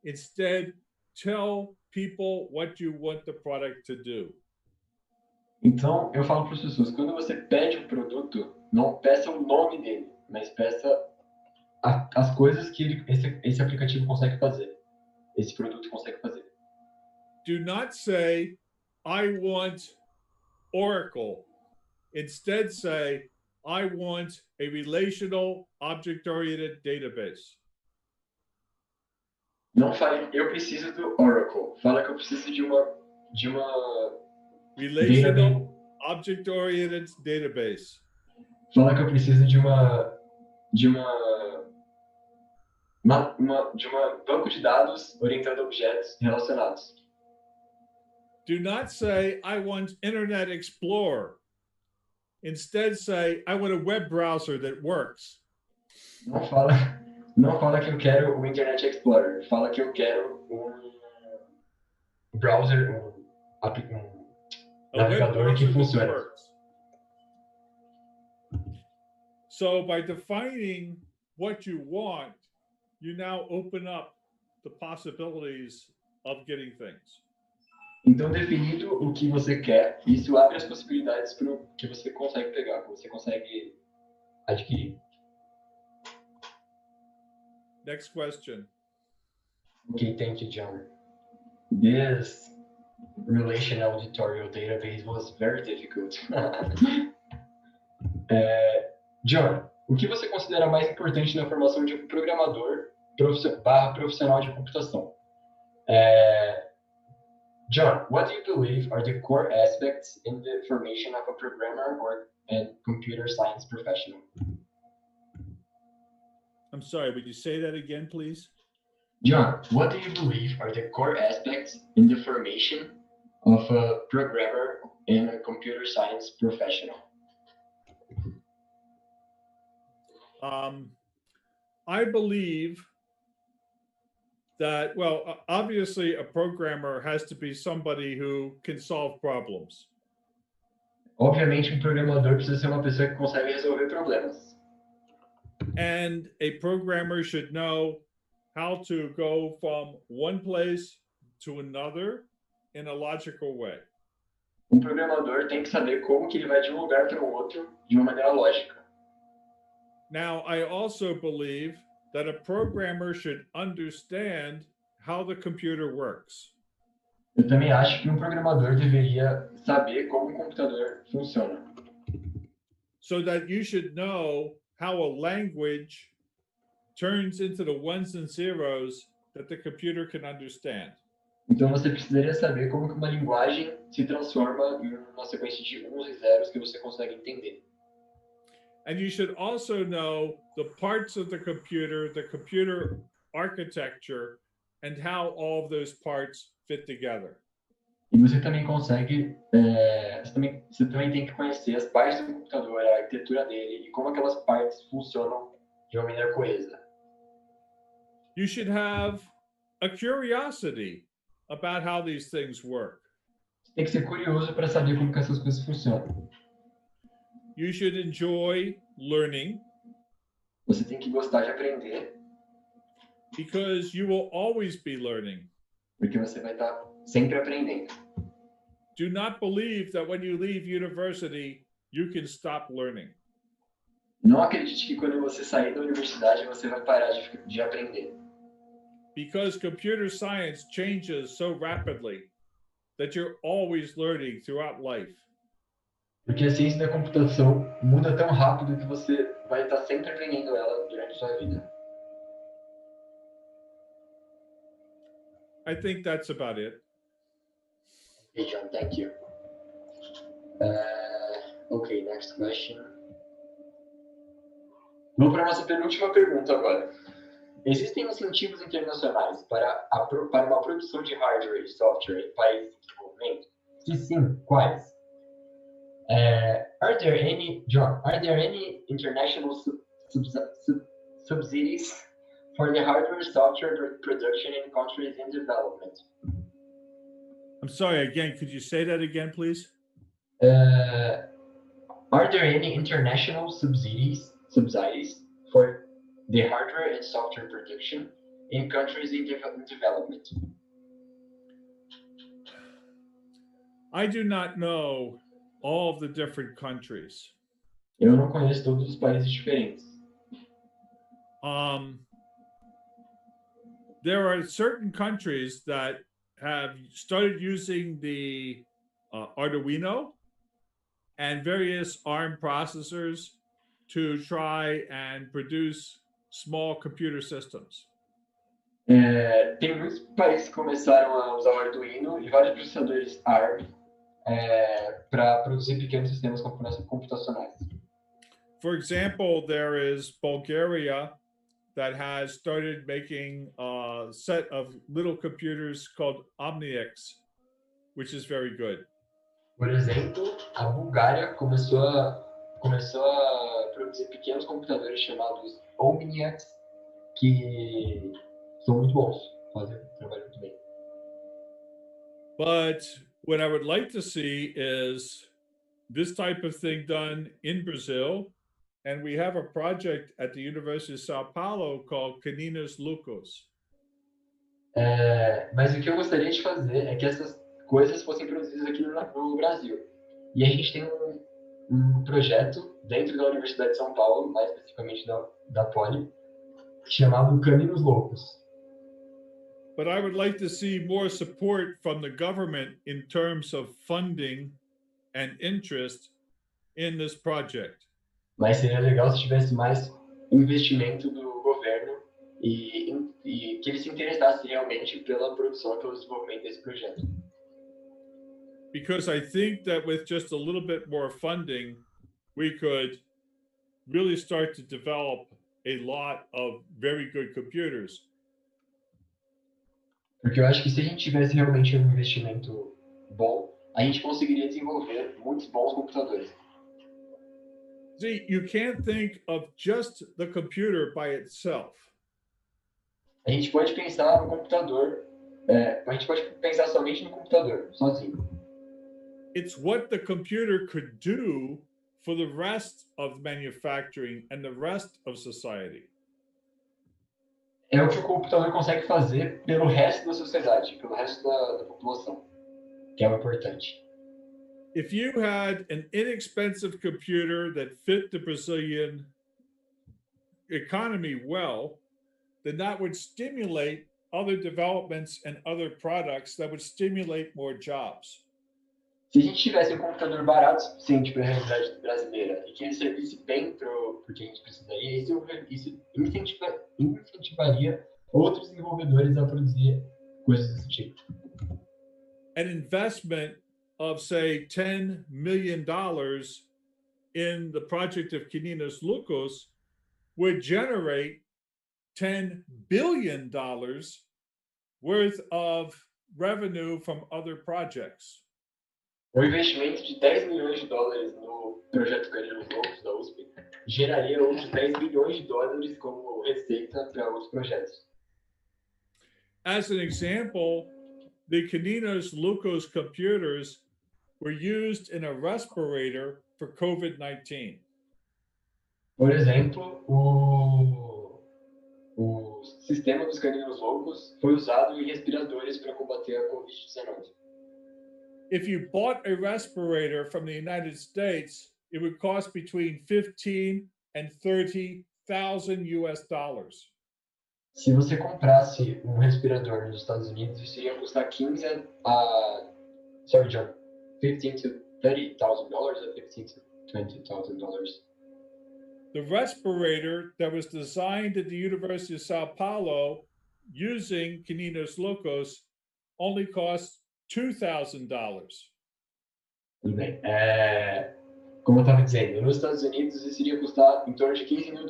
Instead, tell people what you want the product to do. Então, eu falo para as pessoas, quando você pede um produto, não peça o nome dele, mas peça as coisas que esse aplicativo consegue fazer, esse produto consegue fazer. Do not say, I want Oracle. Instead say, I want a relational object-oriented database. Não fale, eu preciso do Oracle. Fala que eu preciso de uma relational object-oriented database. Fala que eu preciso de uma banco de dados orientando objetos relacionados. Do not say, I want Internet Explorer. Instead say, I want a web browser that works. Não fala que eu quero o Internet Explorer. Fala que eu quero um browser, um navegador que funcione. So by defining what you want, you now open up the possibilities of getting things. Então, definido o que você quer, isso abre as possibilidades para o que você consegue pegar, que você consegue adquirir. Next question. Okay, thank you, John. This relational tutorial database was very difficult. John, o que você considera mais importante na formação de um programador profissional de computação? John, what do you believe are the core aspects in the formation of a programmer or a computer science professional? I'm sorry, would you say that again, please? John, what do you believe are the core aspects in the formation of a programmer and a computer science professional? I believe that, well, obviously a programmer has to be somebody who can solve problems. Obviamente, programador precisa ser uma pessoa que consegue resolver problemas. And a programmer should know how to go from one place to another in a logical way. Programador tem que saber como que ele vai de um lugar para o outro de uma maneira lógica. Now, I also believe that a programmer should understand how the computer works. Eu também acho que programador deveria saber como computador funciona. So that you should know how a language turns into the ones and zeros that the computer can understand. Então você precisaria saber como que uma linguagem se transforma em uma sequência de uns e zeros que você consegue entender. And you should also know the parts of the computer architecture, and how all of those parts fit together. E você também consegue, você também tem que conhecer as partes do computador, a arquitetura dele e como aquelas partes funcionam de uma maneira coesa. You should have a curiosity about how these things work. Você tem que ser curioso para saber como que essas coisas funcionam. You should enjoy learning. Você tem que gostar de aprender. Because you will always be learning. Porque você vai estar sempre aprendendo. Do not believe that when you leave university, you can stop learning. Não acredite que quando você sair da universidade, você vai parar de aprender. Because computer science changes so rapidly that you're always learning throughout life. Porque a ciência da computação muda tão rápido que você vai estar sempre aprendendo ela durante a sua vida. I think that's about it. Okay, John, thank you. Okay, next question. Vamos para a nossa penúltima pergunta agora. Existem incentivos internacionais para uma produção de hardware e software em países em desenvolvimento? Se sim, quais? Are there any international subsidies for the hardware software production in countries in development? I'm sorry, again, could you say that again, please? Are there any international subsidies for the hardware and software production in countries in development? I do not know all of the different countries. Eu não conheço todos os países diferentes. There are certain countries that have started using the Arduino and various ARM processors to try and produce small computer systems. Tem muitos países que começaram a usar o Arduino e vários processadores ARM para produzir pequenos sistemas computacionais. For example, there is Bulgaria that has started making a set of little computers called OmniX, which is very good. Por exemplo, a Bulgária começou a produzir pequenos computadores chamados OmniX, que são muito bons, fazem trabalho muito bem. But what I would like to see is this type of thing done in Brazil. And we have a project at the University of Sao Paulo called Caninos Lucos. Mas o que eu gostaria de fazer é que essas coisas fossem produzidas aqui no Brasil. E a gente tem um projeto dentro da Universidade de São Paulo, mais especificamente da Poli, chamado Caninos Loucos. But I would like to see more support from the government in terms of funding and interest in this project. Mas seria legal se tivesse mais investimento do governo e que ele se interessasse realmente pela produção e pelo desenvolvimento desse projeto. Because I think that with just a little bit more funding, we could really start to develop a lot of very good computers. Porque eu acho que se a gente tivesse realmente um investimento bom, a gente conseguiria desenvolver muitos bons computadores. See, you can't think of just the computer by itself. A gente pode pensar no computador, a gente pode pensar somente no computador, sozinho. It's what the computer could do for the rest of manufacturing and the rest of society. É o que o computador consegue fazer pelo resto da sociedade, pelo resto da população, que é o importante. If you had an inexpensive computer that fit the Brazilian economy well, then that would stimulate other developments and other products that would stimulate more jobs. Se a gente tivesse um computador barato o suficiente para a realidade brasileira e que ele servisse bem para o que a gente precisaria, isso incentivaria outros desenvolvedores a produzir coisas desse tipo. An investment of, say, $10 million in the project of Quininos Lucos would generate $10 billion worth of revenue from other projects. Investimento de 10 milhões de dólares no projeto Caninos Loucos da USP geraria outros 10 bilhões de dólares como receita para outros projetos. As an example, the Caninos Lucos computers were used in a respirator for COVID-19. Por exemplo, o sistema dos Caninos Loucos foi usado em respiradores para combater a Covid-19. If you bought a respirator from the United States, it would cost between $15,000 and $30,000 US. Se você comprasse respirador nos Estados Unidos, isso iria custar 15 a sorry, John, $15,000 to $30,000 or $15,000 to $20,000. The respirator that was designed at the University of Sao Paulo using Quininos Lucos only costs $2,000. Tudo bem. Como eu estava dizendo, nos Estados Unidos isso iria custar em torno de $15 mil.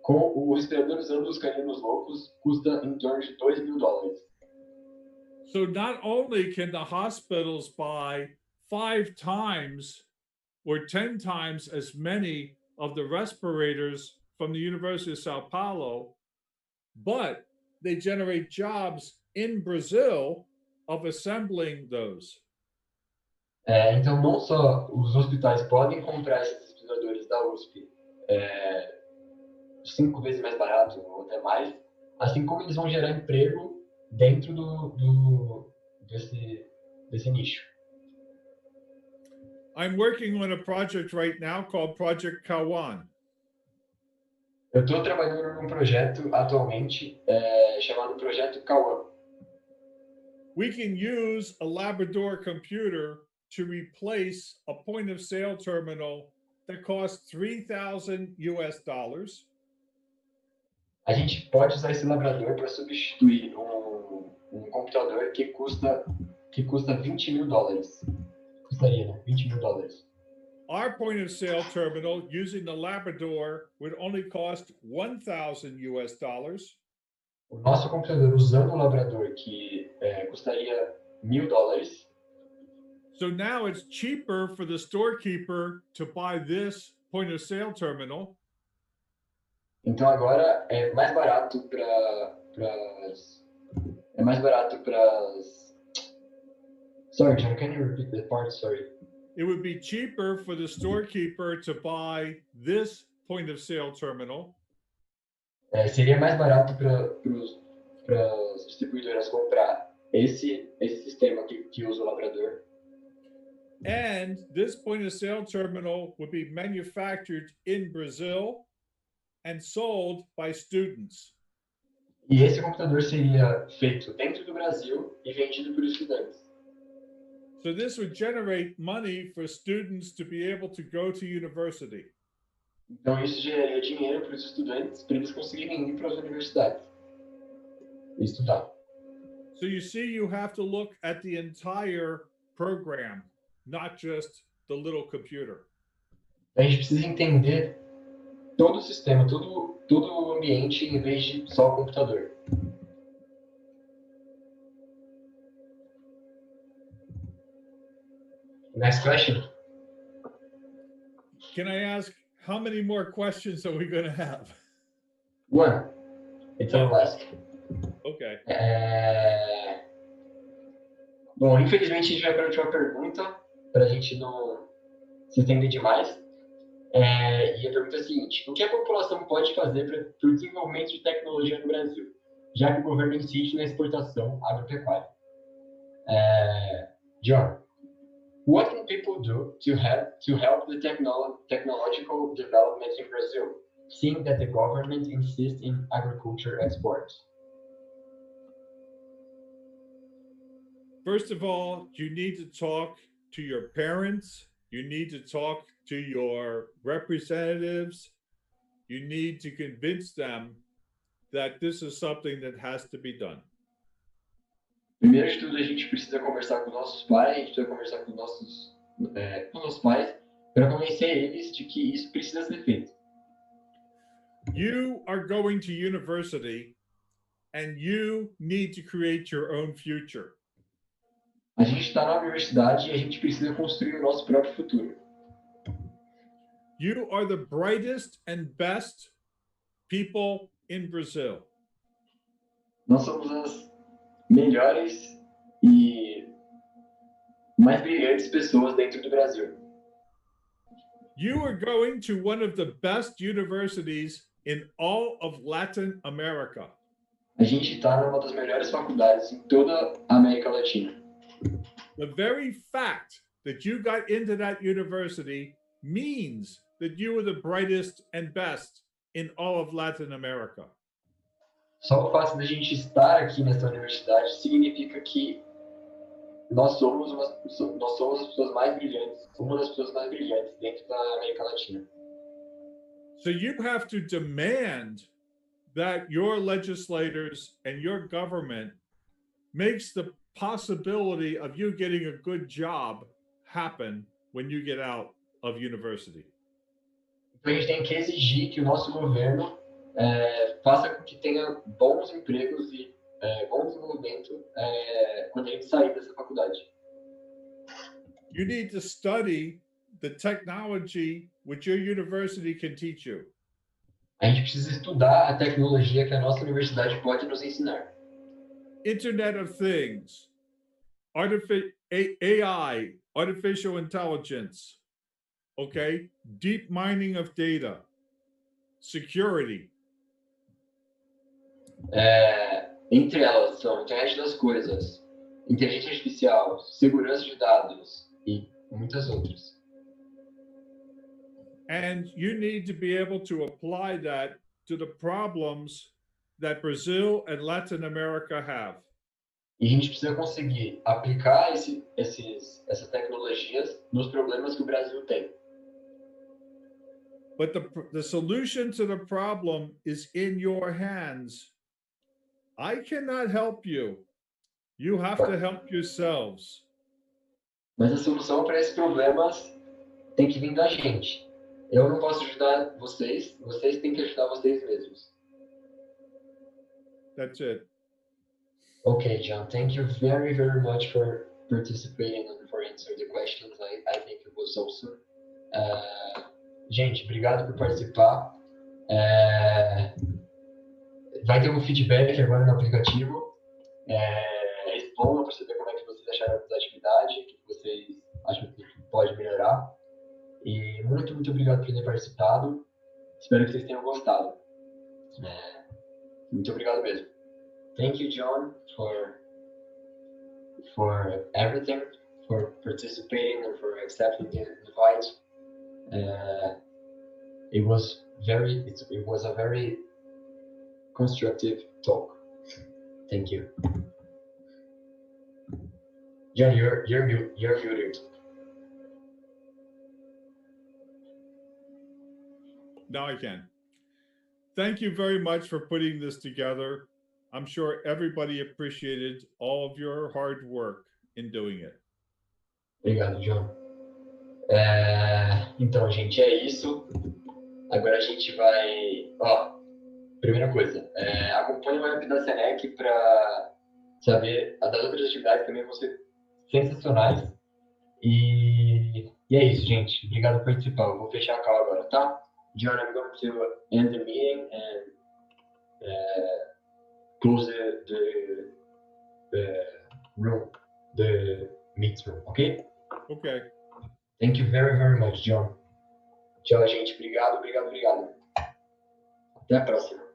Com o respirador usando os Caninos Loucos, custa em torno de $2 mil. So not only can the hospitals buy 5 times or 10 times as many of the respirators from the University of Sao Paulo, but they generate jobs in Brazil of assembling those. Então, não só os hospitais podem comprar esses respiradores da USP 5 vezes mais barato ou até mais, assim como eles vão gerar emprego dentro desse nicho. I'm working on a project right now called Project Kawan. Eu estou trabalhando num projeto atualmente chamado Projeto Kawan. We can use a Labrador computer to replace a point of sale terminal that costs $3,000 US. A gente pode usar esse labrador para substituir um computador que custa $20 mil. Custaria, né? $20 mil. Our point of sale terminal using the Labrador would only cost $1,000 US. O nosso computador usando o labrador que custaria $1.000. So now it's cheaper for the storekeeper to buy this point of sale terminal. Então agora é mais barato para Sorry, John, can you repeat that part? Sorry. It would be cheaper for the storekeeper to buy this point of sale terminal. Seria mais barato para as distribuidoras comprar esse sistema que usa o labrador. And this point of sale terminal would be manufactured in Brazil and sold by students. E esse computador seria feito dentro do Brasil e vendido por estudantes. So this would generate money for students to be able to go to university. Então isso geraria dinheiro para os estudantes para eles conseguirem ir para as universidades e estudar. So you see, you have to look at the entire program, not just the little computer. A gente precisa entender todo o sistema, todo o ambiente em vez de só o computador. Next question. Can I ask, how many more questions are we going to have? One. It's our last. Okay. Bom, infelizmente a gente vai para a última pergunta, para a gente não se estender demais. E a pergunta é a seguinte: o que a população pode fazer para o desenvolvimento de tecnologia no Brasil, já que o governo insiste na exportação agropecuária? John, what can people do to help the technological development in Brazil, seeing that the government insists in agriculture exports? First of all, you need to talk to your parents. You need to talk to your representatives. You need to convince them that this is something that has to be done. Primeiro de tudo, a gente precisa conversar com nossos pais, a gente precisa conversar com nossos pais para convencer eles de que isso precisa ser feito. You are going to university and you need to create your own future. A gente está na universidade e a gente precisa construir o nosso próprio futuro. You are the brightest and best people in Brazil. Nós somos as melhores e mais brilhantes pessoas dentro do Brasil. You are going to one of the best universities in all of Latin America. A gente está numa das melhores faculdades em toda a América Latina. The very fact that you got into that university means that you were the brightest and best in all of Latin America. Só o fato de a gente estar aqui nessa universidade significa que nós somos as pessoas mais brilhantes, uma das pessoas mais brilhantes dentro da América Latina. So you have to demand that your legislators and your government makes the possibility of you getting a good job happen when you get out of university. Então a gente tem que exigir que o nosso governo faça com que tenha bons empregos e bom desenvolvimento quando a gente sair dessa faculdade. You need to study the technology which your university can teach you. A gente precisa estudar a tecnologia que a nossa universidade pode nos ensinar. Internet of Things, AI, artificial intelligence, okay? Deep mining of data, security. Entre elas são internet das coisas, inteligência artificial, segurança de dados e muitas outras. And you need to be able to apply that to the problems that Brazil and Latin America have. E a gente precisa conseguir aplicar essas tecnologias nos problemas que o Brasil tem. But the solution to the problem is in your hands. I cannot help you. You have to help yourselves. Mas a solução para esses problemas tem que vir da gente. Eu não posso ajudar vocês, vocês têm que ajudar vocês mesmos. That's it. Okay, John, thank you very, very much for participating and for answering the questions. I think it was awesome. Gente, obrigado por participar. Vai ter um feedback agora no aplicativo. Respondam para saber como é que vocês acharam da atividade, o que vocês acham que pode melhorar. E muito, muito obrigado por terem participado. Espero que vocês tenham gostado. Muito obrigado mesmo. Thank you, John, for everything, for participating and for accepting the invite. It was a very constructive talk. Thank you. John, you're muted. Now I can. Thank you very much for putting this together. I'm sure everybody appreciated all of your hard work in doing it. Obrigado, John. Então, gente, é isso. Agora a gente vai... primeira coisa, acompanhe o web da SEnEC para saber das outras atividades também vão ser sensacionais. E é isso, gente. Obrigado por participar. Eu vou fechar a call agora, tá? John, I'm going to end the meeting and close the room, the meet room, okay? Okay. Thank you very, very much, John. Tchau, gente. Obrigado. Até a próxima.